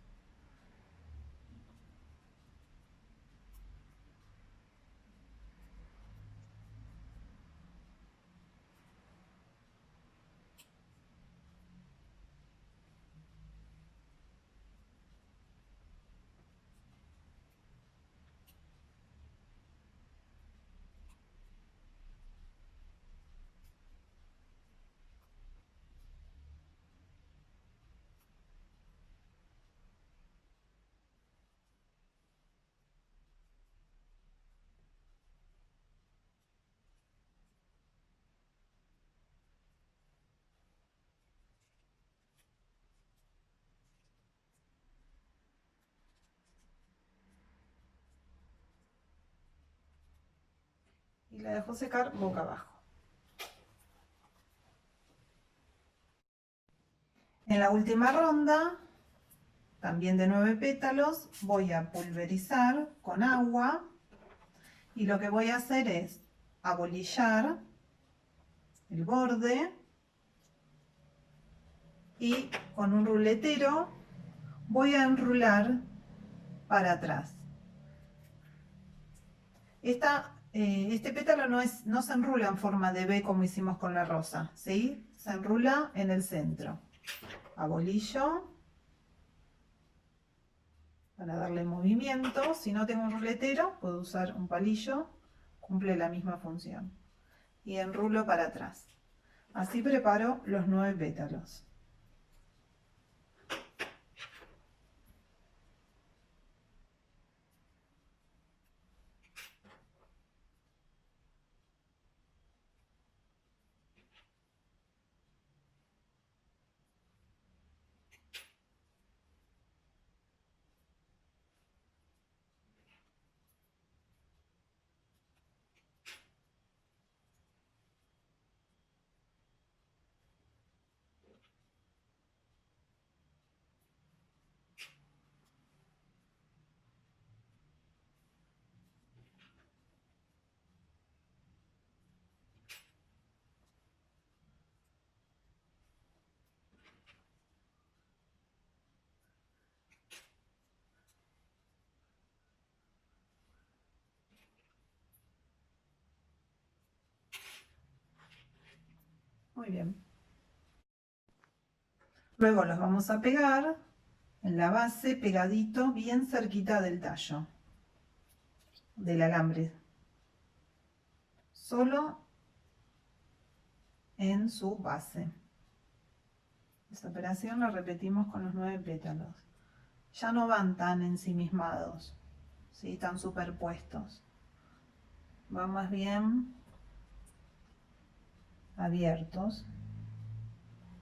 Y la dejo secar boca abajo. En la última ronda, también de 9 pétalos, voy a pulverizar con agua y lo que voy a hacer es abolillar el borde y con un ruletero voy a enrular para atrás. Este pétalo no se enrula en forma de B como hicimos con la rosa, ¿sí? Se enrula en el centro. Abolillo para darle movimiento. Si no tengo un ruletero, puedo usar un palillo, cumple la misma función. y enrulo para atrás. Así preparo los 9 pétalos. Muy bien. Luego los vamos a pegar en la base, pegadito, bien cerquita del tallo, del alambre. Solo en su base. Esta operación la repetimos con los 9 pétalos. Ya no van tan ensimismados, ¿sí? Tan superpuestos. Van más bien abiertos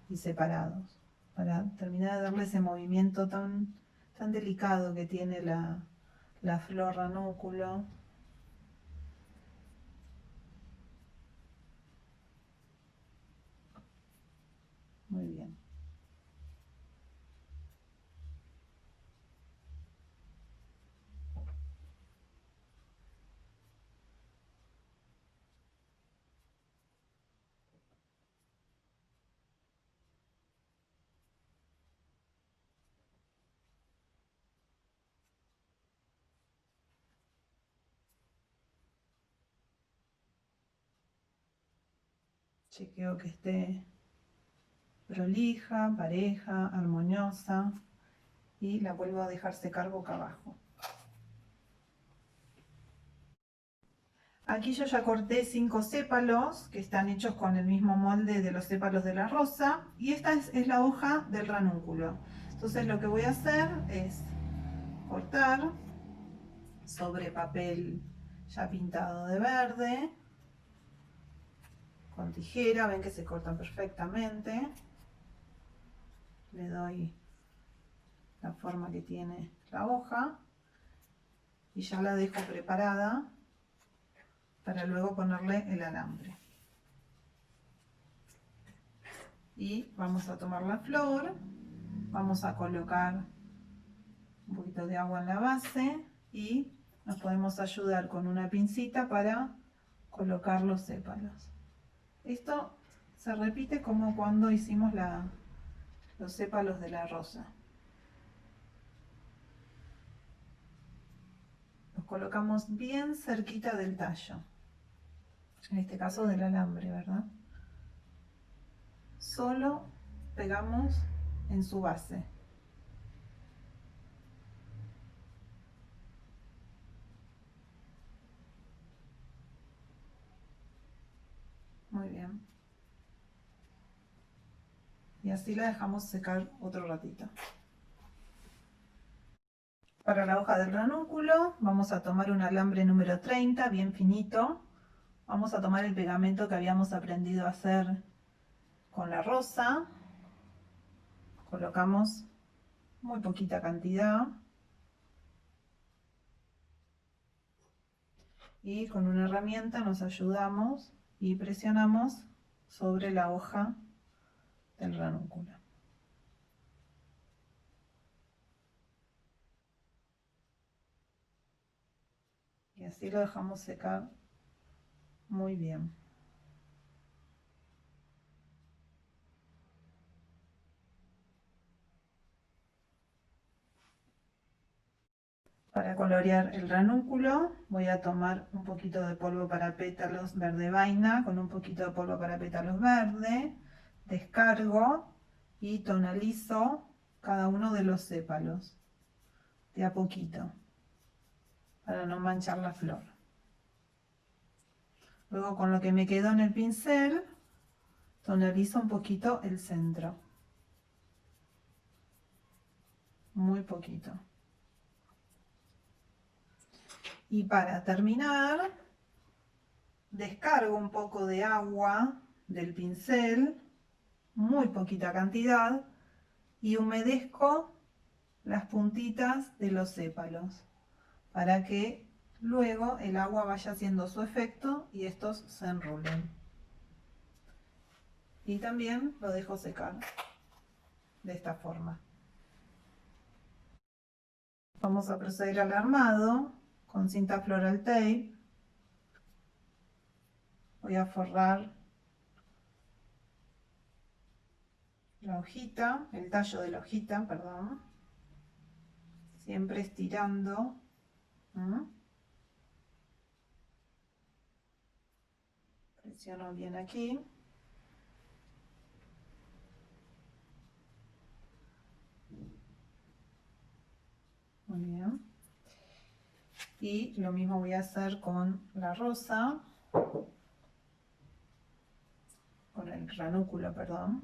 y separados, para terminar de darle ese movimiento tan delicado que tiene la flor ranúnculo. Muy bien. Chequeo que esté prolija, pareja, armoniosa y la vuelvo a dejar secar boca abajo. Aquí yo ya corté 5 sépalos que están hechos con el mismo molde de los sépalos de la rosa y esta es la hoja del ranúnculo. Entonces lo que voy a hacer es cortar sobre papel ya pintado de verde con tijera, ven que se cortan perfectamente. Le doy la forma que tiene la hoja y ya la dejo preparada para luego ponerle el alambre. Y vamos a tomar la flor, vamos a colocar un poquito de agua en la base y nos podemos ayudar con una pincita para colocar los sépalos. Esto se repite como cuando hicimos los sépalos de la rosa. Los colocamos bien cerquita del tallo, en este caso del alambre, ¿verdad? Solo pegamos en su base. Muy bien. Y así la dejamos secar otro ratito. Para la hoja del ranúnculo vamos a tomar un alambre número 30, bien finito. Vamos a tomar el pegamento que habíamos aprendido a hacer con la rosa. Colocamos muy poquita cantidad. Y con una herramienta nos ayudamos y presionamos sobre la hoja del ranúnculo. Y así lo dejamos secar muy bien. Para colorear el ranúnculo voy a tomar un poquito de polvo para pétalos verde vaina con un poquito de polvo para pétalos verde, descargo y tonalizo cada uno de los sépalos de a poquito para no manchar la flor. Luego con lo que me quedó en el pincel, tonalizo un poquito el centro. Muy poquito. Y para terminar, descargo un poco de agua del pincel, muy poquita cantidad, y humedezco las puntitas de los sépalos para que luego el agua vaya haciendo su efecto y estos se enrolen. Y también lo dejo secar de esta forma. Vamos a proceder al armado con cinta floral tape. Voy a forrar la hojita, el tallo de la hojita, perdón. Siempre estirando. Presiono bien aquí. Muy bien. Y lo mismo voy a hacer con la rosa. Con el ranúnculo, perdón.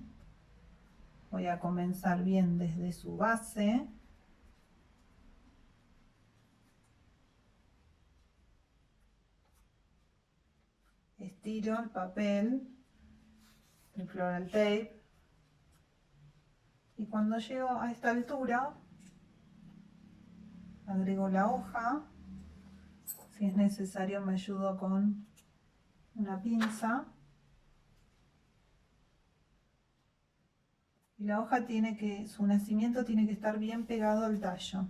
Voy a comenzar bien desde su base. Estiro el papel, el floral tape. Y cuando llego a esta altura, agrego la hoja. Si es necesario me ayudo con una pinza. Y la hoja su nacimiento tiene que estar bien pegado al tallo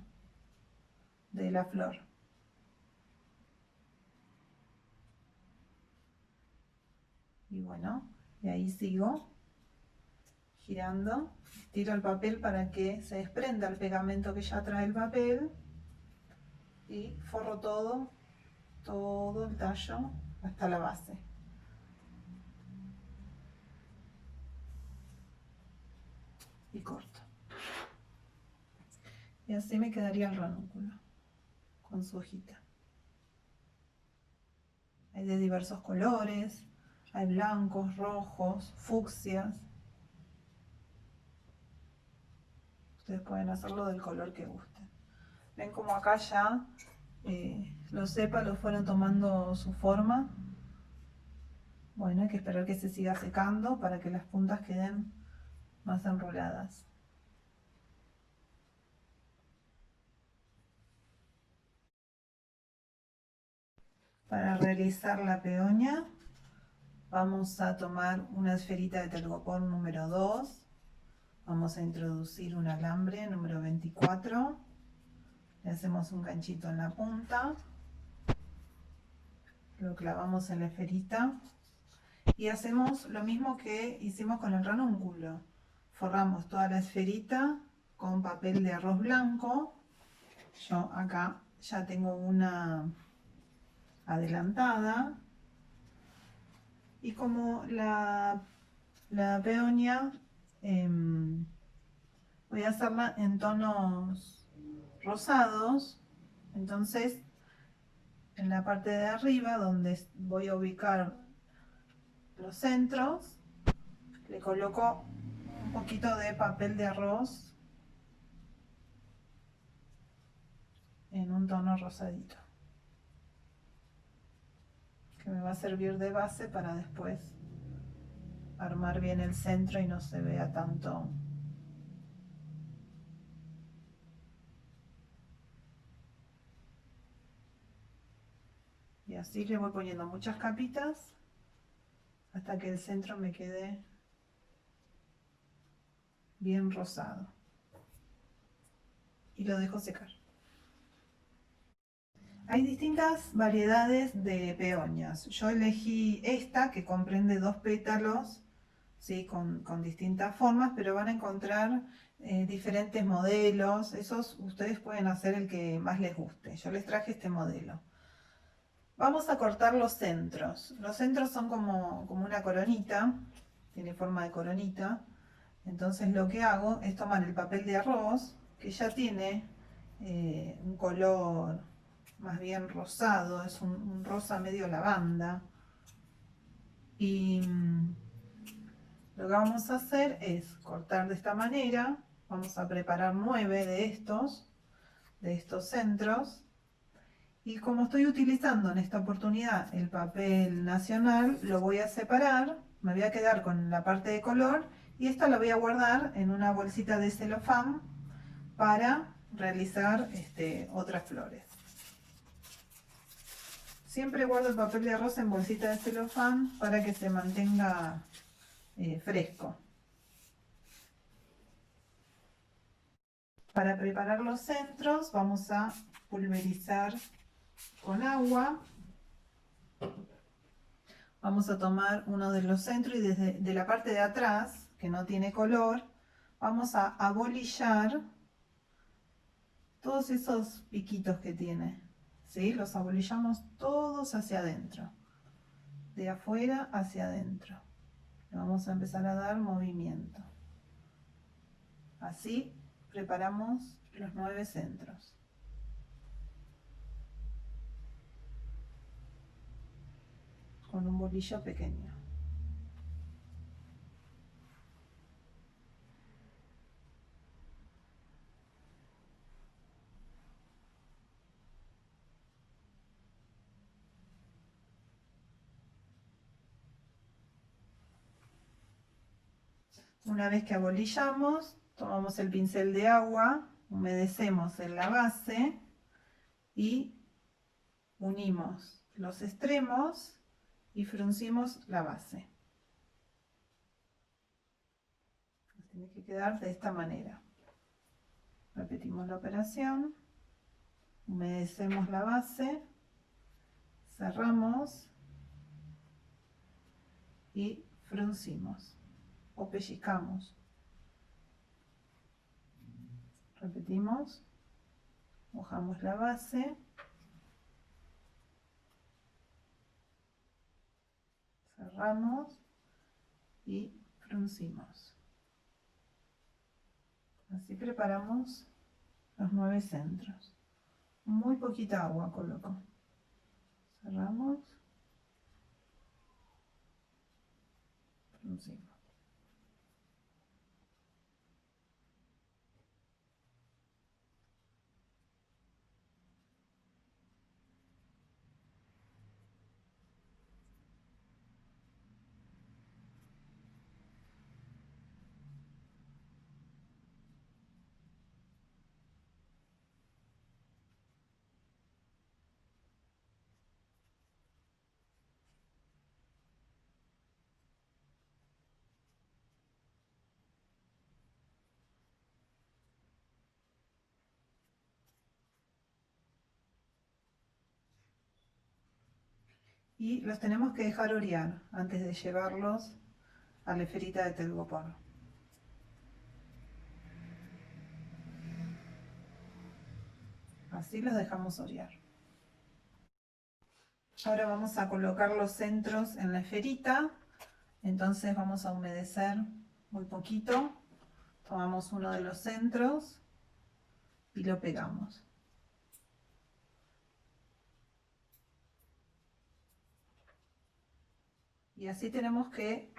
de la flor. Y bueno, y ahí sigo girando. Tiro el papel para que se desprenda el pegamento que ya trae el papel. Y forro todo el tallo hasta la base. Y corto. Y así me quedaría el ranúnculo con su hojita. Hay de diversos colores, hay blancos, rojos, fucsias. Ustedes pueden hacerlo del color que gusten. Ven como acá ya los sépalos fueron tomando su forma. Bueno, hay que esperar que se siga secando para que las puntas queden más enroladas. Para realizar la peonia vamos a tomar una esferita de telgopor número 2. Vamos a introducir un alambre número 24. Le hacemos un ganchito en la punta. Lo clavamos en la esferita. Y hacemos lo mismo que hicimos con el ranúnculo. Forramos toda la esferita con papel de arroz blanco. Yo acá ya tengo una adelantada. Y como la peonia voy a hacerla en tonos rosados, entonces en la parte de arriba donde voy a ubicar los centros le coloco un poquito de papel de arroz en un tono rosadito que me va a servir de base para después armar bien el centro y no se vea tanto. Y así le voy poniendo muchas capitas hasta que el centro me quede bien rosado. Y lo dejo secar. Hay distintas variedades de peonias. Yo elegí esta que comprende 2 pétalos, ¿sí? con distintas formas, pero van a encontrar diferentes modelos. Esos ustedes pueden hacer el que más les guste. Yo les traje este modelo. Vamos a cortar los centros. Los centros son como una coronita, tiene forma de coronita. Entonces lo que hago es tomar el papel de arroz, que ya tiene un color más bien rosado, es un rosa medio lavanda. Y lo que vamos a hacer es cortar de esta manera. Vamos a preparar 9 de estos centros. Y como estoy utilizando en esta oportunidad el papel nacional, lo voy a separar. Me voy a quedar con la parte de color y esta la voy a guardar en una bolsita de celofán para realizar otras flores. Siempre guardo el papel de arroz en bolsita de celofán para que se mantenga fresco. Para preparar los centros vamos a pulverizar con agua. Vamos a tomar uno de los centros y desde la parte de atrás, que no tiene color, vamos a abolillar todos esos piquitos que tiene. ¿Sí? Los abolillamos todos hacia adentro, de afuera hacia adentro. Le vamos a empezar a dar movimiento. Así preparamos los 9 centros. Con un bolillo pequeño. Una vez que abolillamos, tomamos el pincel de agua, humedecemos en la base y unimos los extremos y fruncimos la base. Tiene que quedar de esta manera. Repetimos la operación, humedecemos la base, cerramos y fruncimos o pellizcamos. Repetimos, mojamos la base, cerramos y fruncimos. Así preparamos los 9 centros. Muy poquita agua coloco. Cerramos, fruncimos. Y los tenemos que dejar orear antes de llevarlos a la esferita de telgopor. Así los dejamos orear. Ahora vamos a colocar los centros en la esferita. Entonces vamos a humedecer muy poquito. Tomamos uno de los centros y lo pegamos. Y así tenemos que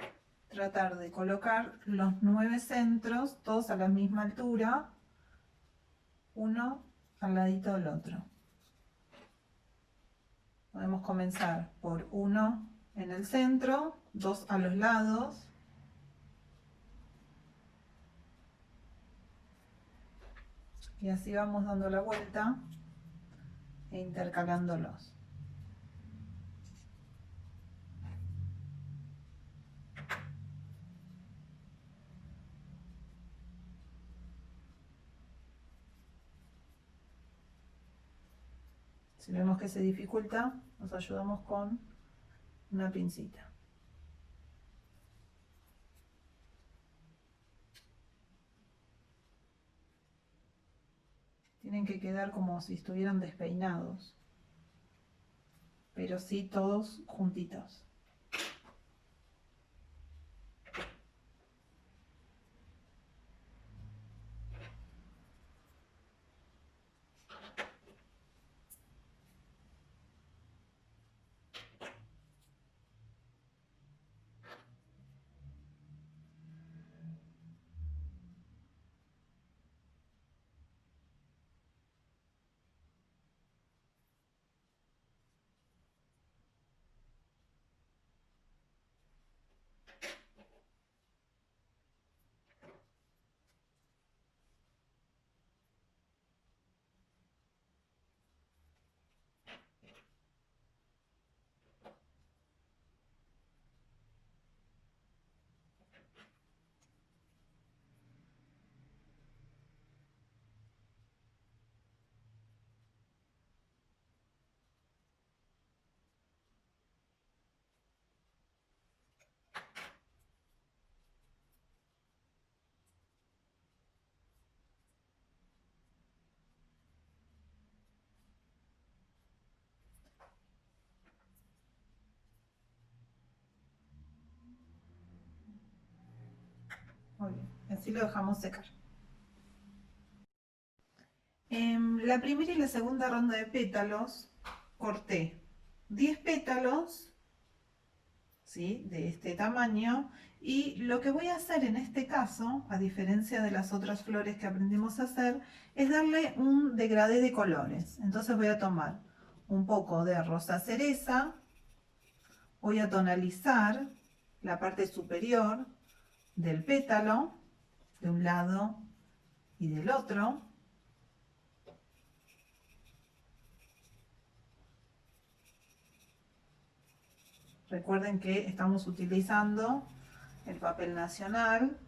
tratar de colocar los 9 centros, todos a la misma altura, uno al ladito del otro. Podemos comenzar por uno en el centro, 2 a los lados, y así vamos dando la vuelta e intercalándolos. Si vemos que se dificulta, nos ayudamos con una pincita. Tienen que quedar como si estuvieran despeinados, pero sí todos juntitos. Muy bien, así lo dejamos secar. En la primera y la segunda ronda de pétalos corté 10 pétalos, ¿sí?, de este tamaño, y lo que voy a hacer en este caso, a diferencia de las otras flores que aprendimos a hacer, es darle un degradé de colores. Entonces voy a tomar un poco de rosa cereza, voy a tonalizar la parte superior del pétalo, de un lado y del otro. Recuerden que estamos utilizando el papel nacional,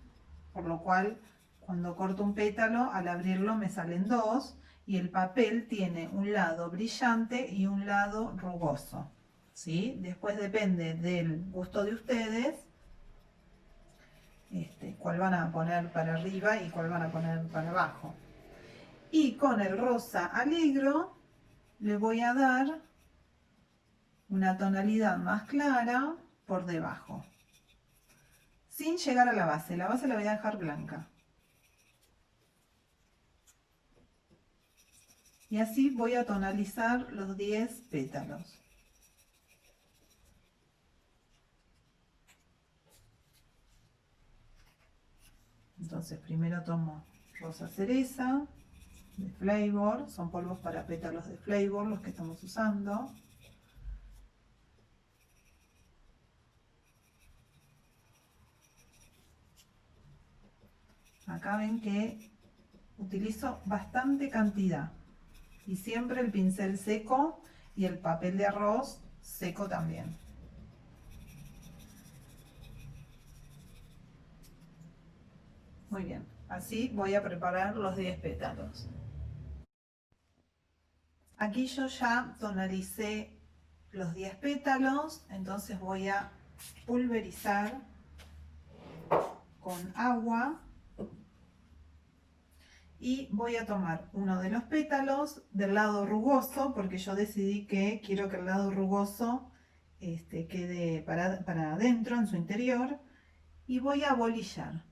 por lo cual cuando corto un pétalo, al abrirlo me salen dos, y el papel tiene un lado brillante y un lado rugoso, ¿sí? Después depende del gusto de ustedes, cuál van a poner para arriba y cuál van a poner para abajo. Y con el rosa alegro le voy a dar una tonalidad más clara por debajo, sin llegar a la base. La base la voy a dejar blanca. Y así voy a tonalizar los 10 pétalos. Entonces primero tomo rosa cereza de Flavor, son polvos para pétalos de Flavor los que estamos usando. Acá ven que utilizo bastante cantidad y siempre el pincel seco y el papel de arroz seco también. Muy bien, así voy a preparar los 10 pétalos. Aquí yo ya tonalicé los 10 pétalos, entonces voy a pulverizar con agua y voy a tomar uno de los pétalos del lado rugoso, porque yo decidí que quiero que el lado rugoso quede para adentro, en su interior, y voy a bolillar,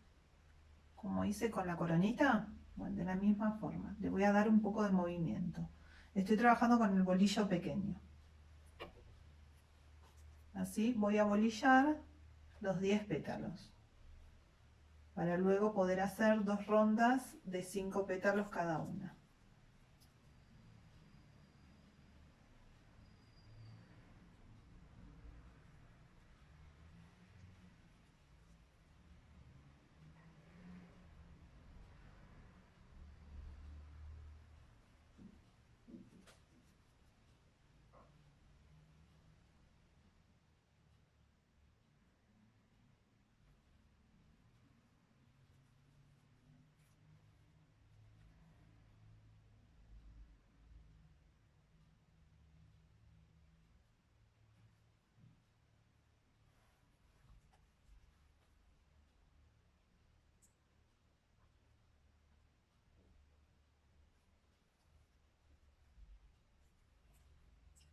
como hice con la coronita, bueno, de la misma forma. Le voy a dar un poco de movimiento. Estoy trabajando con el bolillo pequeño. Así voy a bolillar los 10 pétalos, para luego poder hacer 2 rondas de 5 pétalos cada una.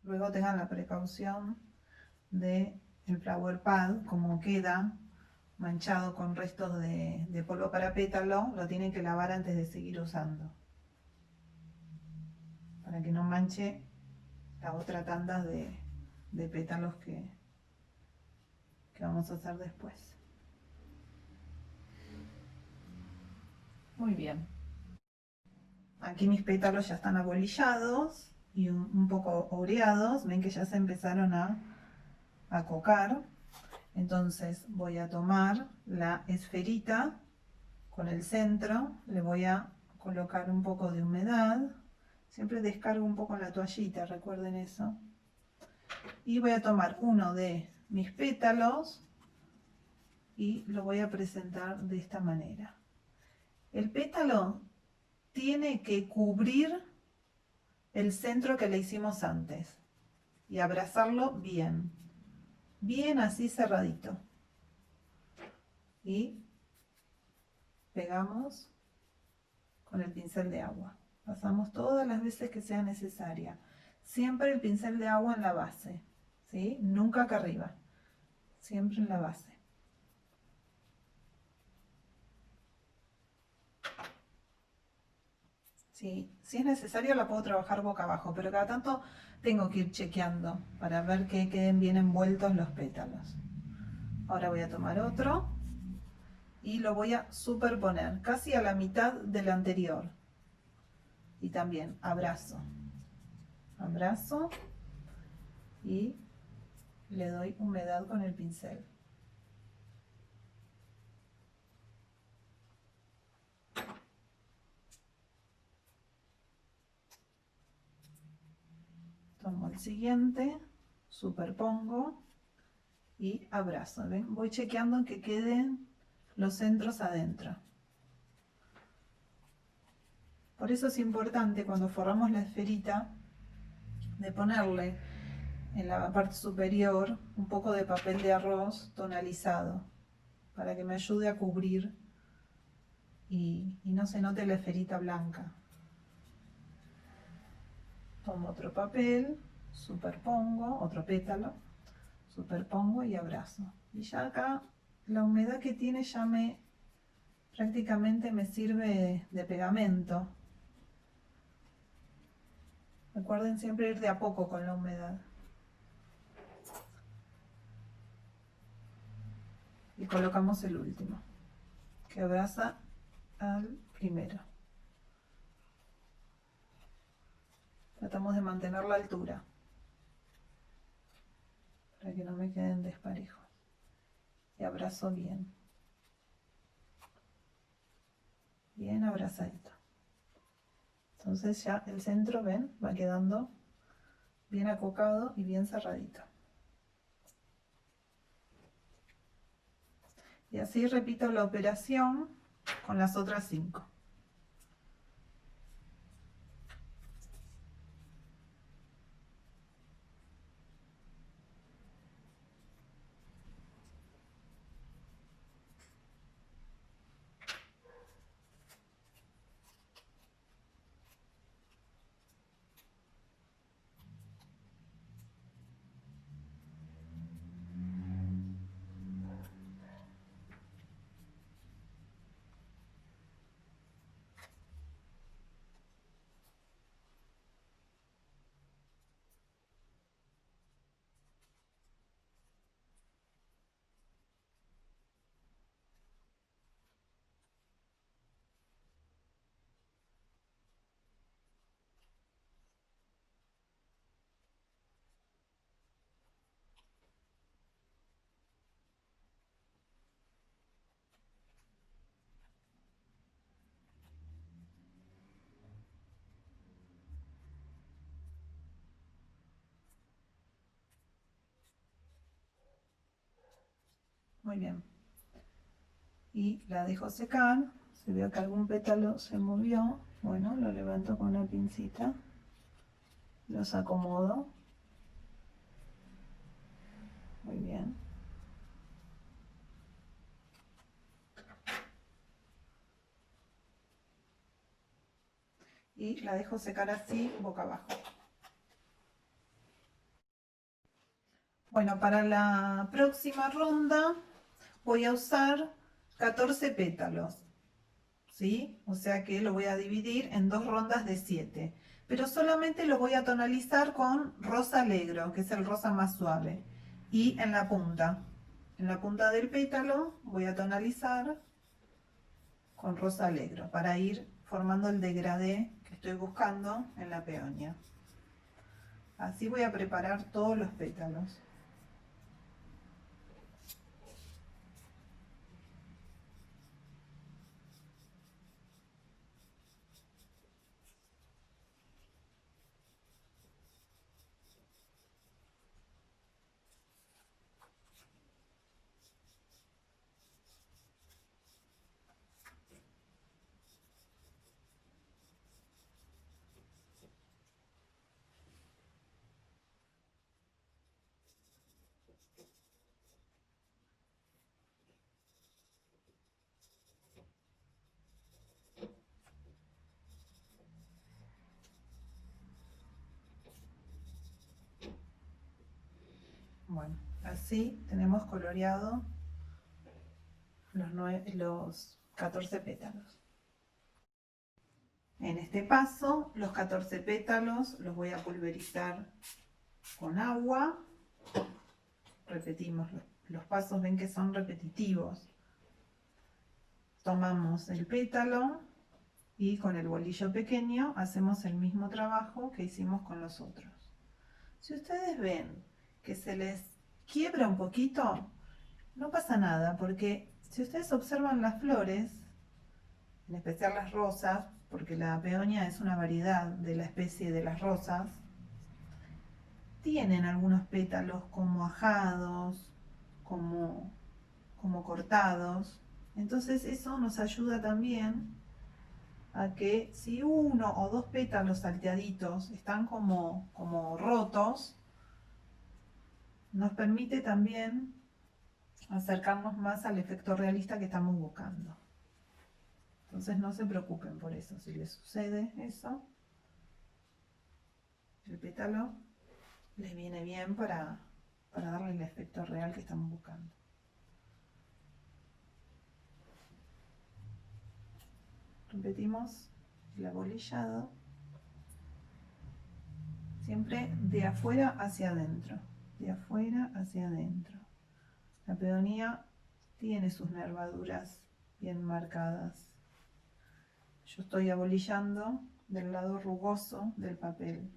Luego tengan la precaución de el flower pad, como queda manchado con restos de polvo para pétalo, lo tienen que lavar antes de seguir usando, para que no manche la otra tanda de pétalos que vamos a hacer después. Muy bien. Aquí mis pétalos ya están abolillados y un poco oreados. Ven que ya se empezaron a cocar. Entonces voy a tomar la esferita con el centro, le voy a colocar un poco de humedad. Siempre descargo un poco la toallita, recuerden eso. Y voy a tomar uno de mis pétalos y lo voy a presentar de esta manera. El pétalo tiene que cubrir el centro que le hicimos antes y abrazarlo bien, bien así cerradito. Y pegamos con el pincel de agua. Pasamos todas las veces que sea necesaria. Siempre el pincel de agua en la base, ¿sí? Nunca acá arriba, siempre en la base. Si es necesario la puedo trabajar boca abajo, pero cada tanto tengo que ir chequeando para ver que queden bien envueltos los pétalos. Ahora voy a tomar otro y lo voy a superponer casi a la mitad del anterior. Y también abrazo, abrazo y le doy humedad con el pincel. Tomo el siguiente, superpongo y abrazo. ¿Ven? Voy chequeando que queden los centros adentro. Por eso es importante cuando forramos la esferita de ponerle en la parte superior un poco de papel de arroz tonalizado para que me ayude a cubrir y no se note la esferita blanca. Tomo otro papel, superpongo, otro pétalo, superpongo y abrazo. Y ya acá la humedad que tiene ya prácticamente me sirve de pegamento. Recuerden siempre ir de a poco con la humedad. Y colocamos el último, que abraza al primero. Tratamos de mantener la altura para que no me queden desparejos. Y abrazo bien. Bien abrazadito. Entonces ya el centro, ven, va quedando bien acocado y bien cerradito. Y así repito la operación con las otras 5. Muy bien. Y la dejo secar. Si veo que algún pétalo se movió, bueno, lo levanto con una pincita. Los acomodo. Muy bien. Y la dejo secar así, boca abajo. Bueno, para la próxima ronda voy a usar 14 pétalos, ¿sí? O sea que lo voy a dividir en 2 rondas de 7. Pero solamente lo voy a tonalizar con rosa alegro, que es el rosa más suave. Y en la punta del pétalo voy a tonalizar con rosa alegro para ir formando el degradé que estoy buscando en la peonia. Así voy a preparar todos los pétalos. Bueno, así tenemos coloreado los 14 pétalos. En este paso, los 14 pétalos los voy a pulverizar con agua. Repetimos los pasos, ven que son repetitivos. Tomamos el pétalo y con el bolillo pequeño hacemos el mismo trabajo que hicimos con los otros. Si ustedes ven que se les quiebra un poquito, no pasa nada, porque si ustedes observan las flores, en especial las rosas, porque la peonia es una variedad de la especie de las rosas, tienen algunos pétalos como ajados, como cortados. Entonces eso nos ayuda también a que si uno o dos pétalos salteaditos están como rotos, nos permite también acercarnos más al efecto realista que estamos buscando. Entonces no se preocupen por eso. Si les sucede eso, el pétalo les viene bien para darle el efecto real que estamos buscando. Repetimos el abolillado, siempre de afuera hacia adentro, de afuera hacia adentro. La peonía tiene sus nervaduras bien marcadas. Yo estoy abolillando del lado rugoso del papel,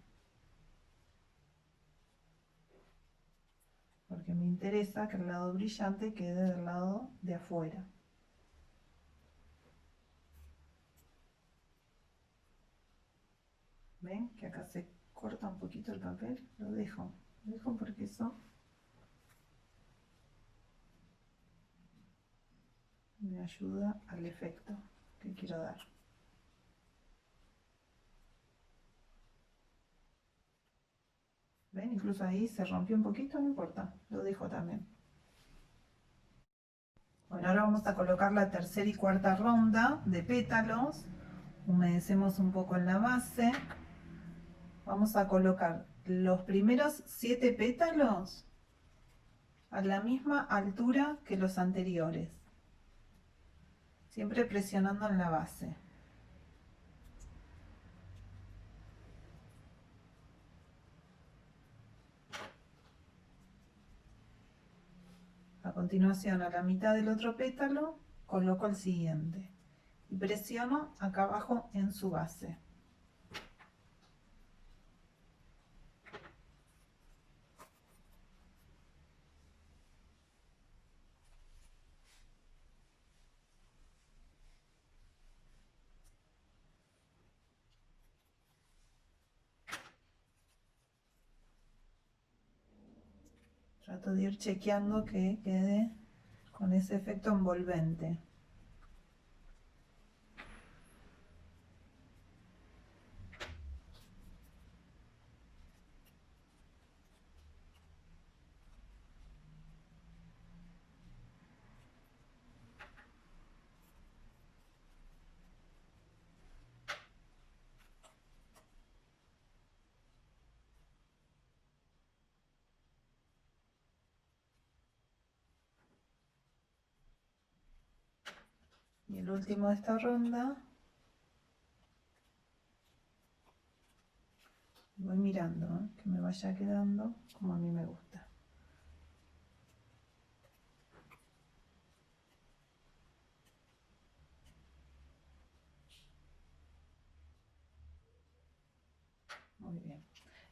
porque me interesa que el lado brillante quede del lado de afuera. ¿Ven que acá se corta un poquito el papel? Lo dejo porque eso me ayuda al efecto que quiero dar. ¿Ven? Incluso ahí se rompió un poquito, no importa, lo dejo también. Bueno, ahora vamos a colocar la tercera y cuarta ronda de pétalos. Humedecemos un poco en la base. Vamos a colocar los primeros 7 pétalos a la misma altura que los anteriores, siempre presionando en la base. A continuación, a la mitad del otro pétalo, coloco el siguiente y presiono acá abajo en su base. Trato de ir chequeando que quede con ese efecto envolvente. Y el último de esta ronda, voy mirando, que me vaya quedando como a mí me gusta. Muy bien.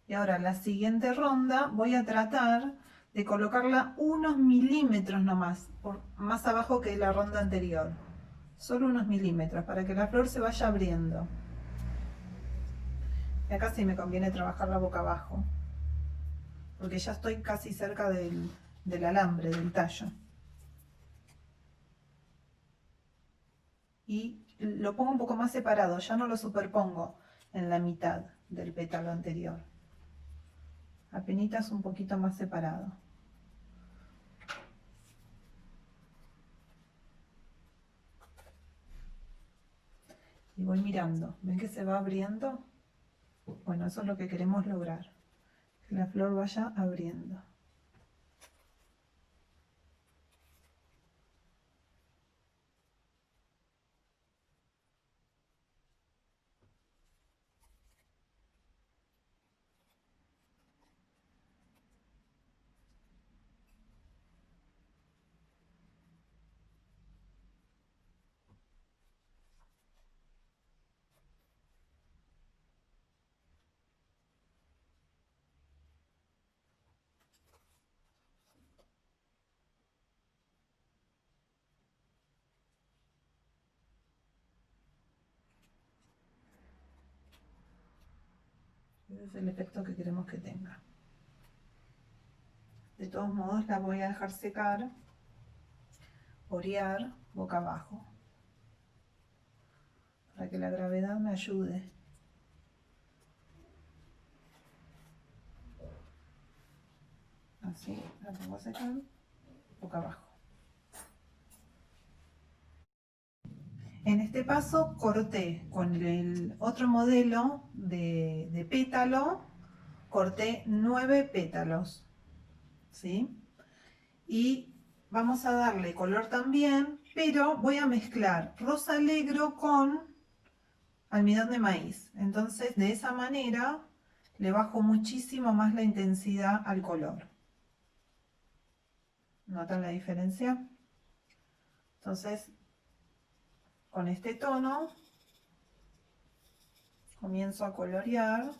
Y ahora la siguiente ronda voy a tratar de colocarla unos milímetros nomás, más abajo que la ronda anterior. Solo unos milímetros para que la flor se vaya abriendo. Y acá sí me conviene trabajarla boca abajo, porque ya estoy casi cerca del alambre, del tallo. Y lo pongo un poco más separado, ya no lo superpongo en la mitad del pétalo anterior. Apenitas un poquito más separado. Y voy mirando, ¿ven que se va abriendo? Bueno, eso es lo que queremos lograr, que la flor vaya abriendo. Ese es el efecto que queremos que tenga. De todos modos la voy a dejar secar, orear boca abajo, para que la gravedad me ayude. Así, la pongo a secar boca abajo. En este paso corté con el otro modelo de pétalo, corté 9 pétalos, ¿sí? Y vamos a darle color también, pero voy a mezclar rosa alegro con almidón de maíz. Entonces de esa manera le bajo muchísimo más la intensidad al color. ¿Notan la diferencia? Entonces con este tono comienzo a colorear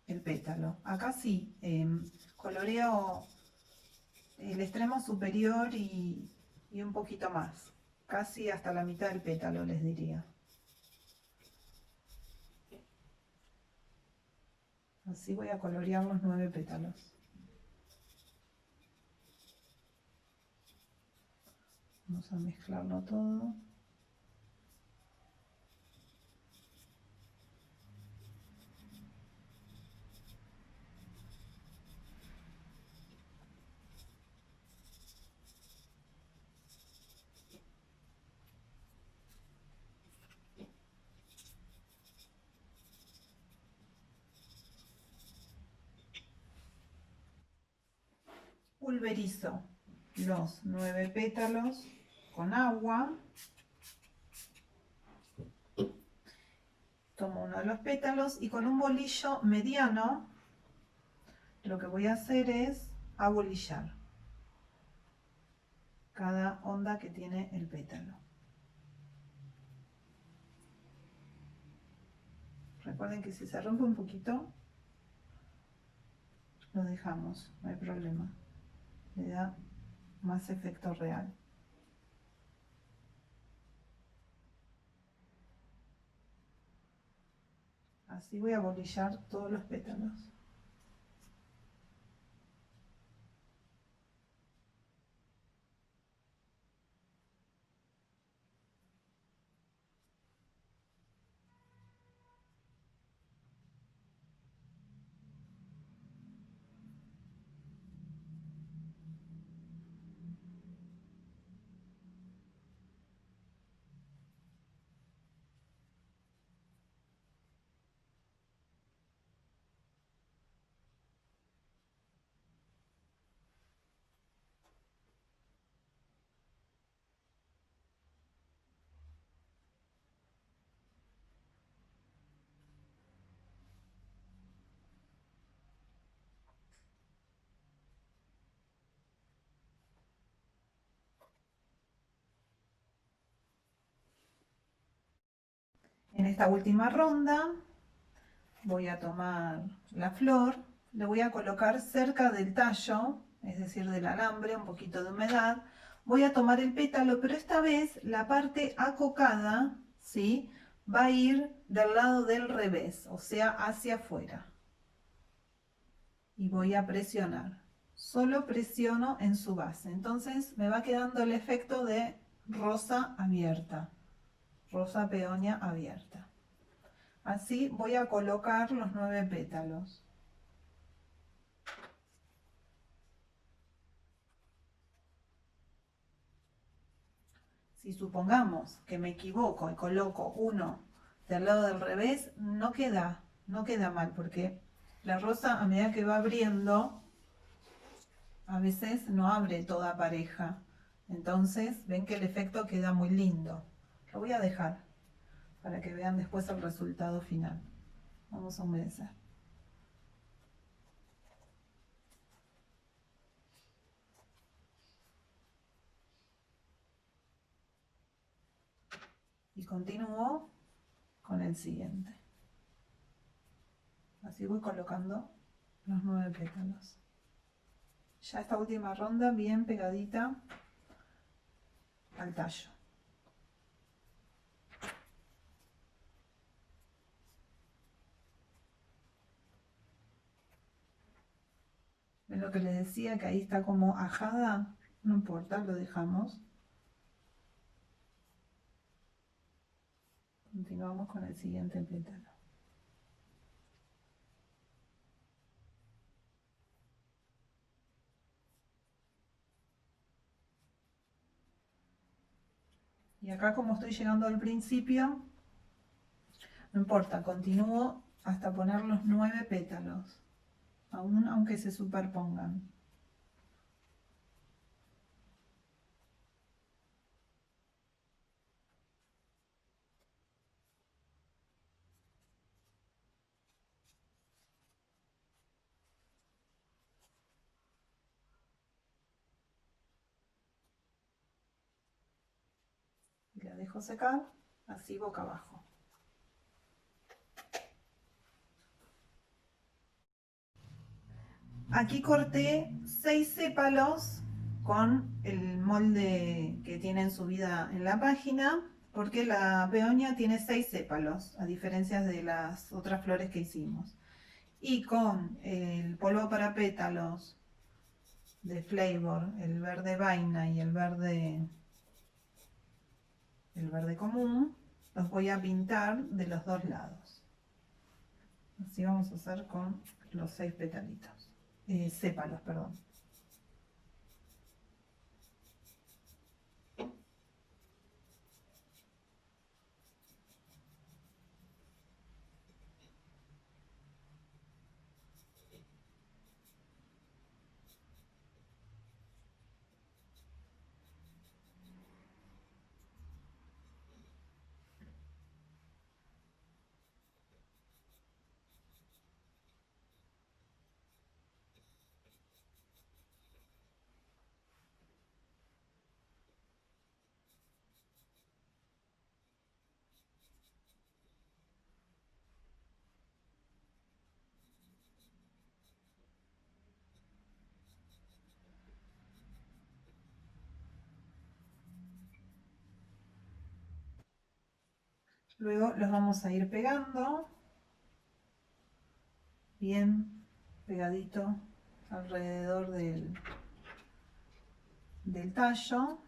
el pétalo. Acá sí, coloreo el extremo superior y un poquito más, casi hasta la mitad del pétalo les diría. Así voy a colorear los 9 pétalos. Vamos a mezclarlo todo. Pulverizo los 9 pétalos con agua. Tomo uno de los pétalos y con un bolillo mediano lo que voy a hacer es abolillar cada onda que tiene el pétalo. Recuerden que si se rompe un poquito, lo dejamos, no hay problema. Le da más efecto real. Así voy a abolillar todos los pétalos. En esta última ronda voy a tomar la flor, le voy a colocar cerca del tallo, es decir, del alambre, un poquito de humedad. Voy a tomar el pétalo, pero esta vez la parte acocada, ¿sí?, va a ir del lado del revés, o sea, hacia afuera. Y voy a presionar. Solo presiono en su base. Entonces me va quedando el efecto de rosa abierta, rosa peonia abierta. Así voy a colocar los 9 pétalos. Si supongamos que me equivoco y coloco uno del lado del revés, no queda mal, porque la rosa a medida que va abriendo, a veces no abre toda pareja. Entonces ven que el efecto queda muy lindo. Lo voy a dejar para que vean después el resultado final. Vamos a humedecer. Y continúo con el siguiente. Así voy colocando los 9 pétalos. Ya esta última ronda bien pegadita al tallo. ¿Ven lo que les decía? Que ahí está como ajada. No importa, lo dejamos. Continuamos con el siguiente pétalo. Y acá, como estoy llegando al principio, no importa, continúo hasta poner los 9 pétalos, aún aunque se superpongan. Y la dejo secar, así boca abajo. Aquí corté 6 sépalos con el molde que tienen subida en la página, porque la peonia tiene 6 sépalos, a diferencia de las otras flores que hicimos. Y con el polvo para pétalos de Flavor, el verde vaina y el verde común, los voy a pintar de los dos lados. Así vamos a hacer con los 6 petalitos, sépalos, perdón. Luego los vamos a ir pegando bien pegadito alrededor del tallo.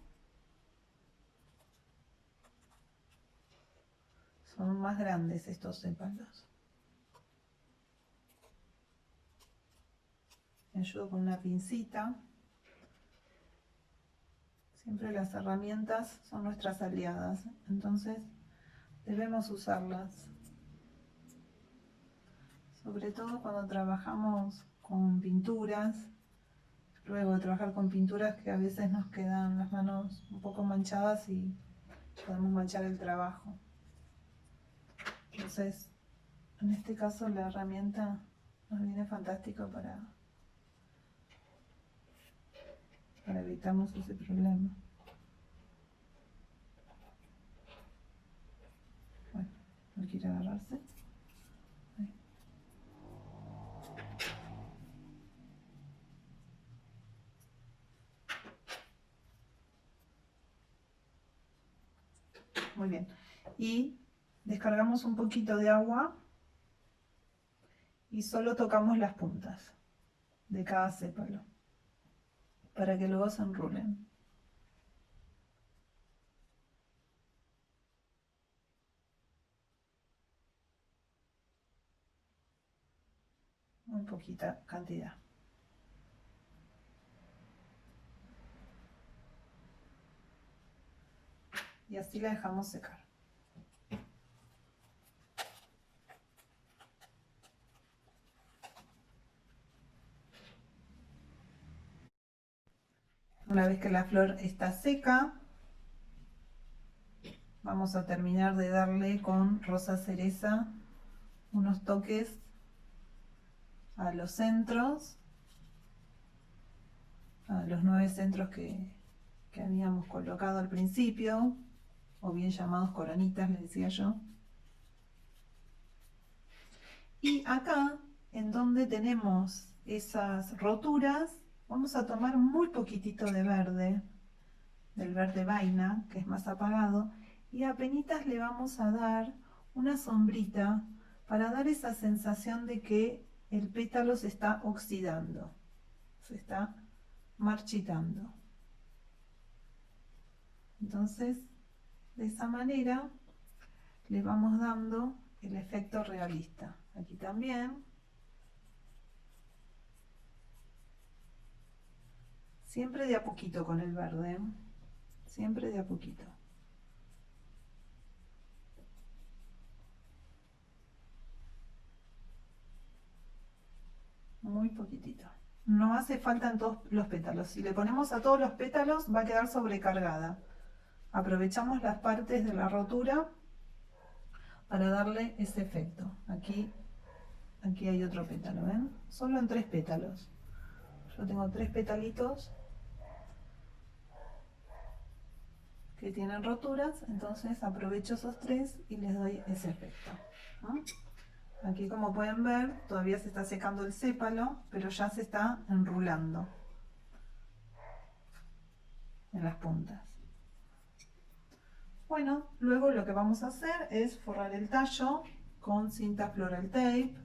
Son más grandes estos sépalos. Me ayudo con una pincita. Siempre las herramientas son nuestras aliadas, entonces debemos usarlas. Sobre todo cuando trabajamos con pinturas, luego de trabajar con pinturas que a veces nos quedan las manos un poco manchadas y podemos manchar el trabajo. Entonces, en este caso la herramienta nos viene fantástico para evitarnos ese problema. Bueno, no quiere agarrarse. Ahí. Muy bien. Y descargamos un poquito de agua y solo tocamos las puntas de cada sépalo para que luego se enrulen. Muy poquita cantidad. Y así la dejamos secar. Una vez que la flor está seca, vamos a terminar de darle con rosa cereza unos toques a los centros, a los 9 centros que habíamos colocado al principio, o bien llamados coronitas, le decía yo. Y acá, en donde tenemos esas roturas, vamos a tomar muy poquitito de verde, del verde vaina, que es más apagado, y apenitas le vamos a dar una sombrita para dar esa sensación de que el pétalo se está oxidando. se está marchitando. Entonces, de esa manera le vamos dando el efecto realista. Aquí también. Siempre de a poquito con el verde, ¿eh? Siempre de a poquito. Muy poquitito. No hace falta en todos los pétalos. Si le ponemos a todos los pétalos va a quedar sobrecargada. Aprovechamos las partes de la rotura para darle ese efecto. Aquí hay otro pétalo, ¿ven? Solo en 3 pétalos. Yo tengo 3 petalitos que tienen roturas, entonces aprovecho esos 3 y les doy ese efecto, ¿no? Aquí, como pueden ver, todavía se está secando el sépalo, pero ya se está enrulando en las puntas. Bueno, luego lo que vamos a hacer es forrar el tallo con cinta floral tape.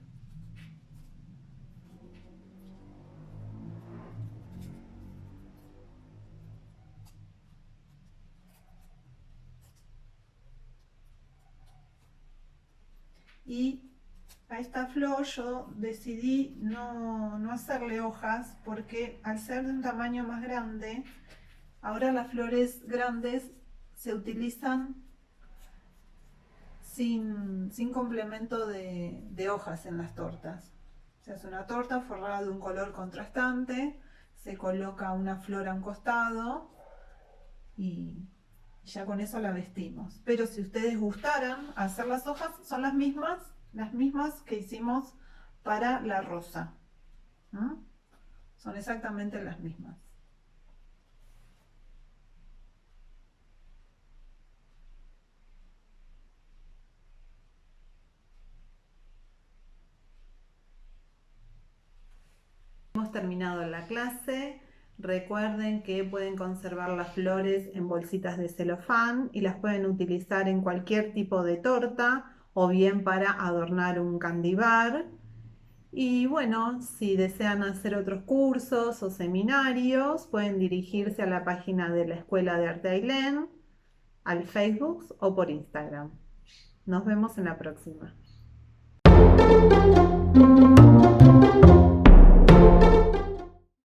Y a esta flor yo decidí no hacerle hojas porque al ser de un tamaño más grande, ahora las flores grandes se utilizan sin complemento de hojas en las tortas. Se hace una torta forrada de un color contrastante, se coloca una flor a un costado y ya con eso la vestimos. Pero si ustedes gustaran hacer las hojas, son las mismas que hicimos para la rosa. ¿Mm? Son exactamente las mismas. Hemos terminado la clase. Recuerden que pueden conservar las flores en bolsitas de celofán y las pueden utilizar en cualquier tipo de torta o bien para adornar un candy bar. Y bueno, si desean hacer otros cursos o seminarios, pueden dirigirse a la página de la Escuela de Arte Ailén, al Facebook o por Instagram. Nos vemos en la próxima.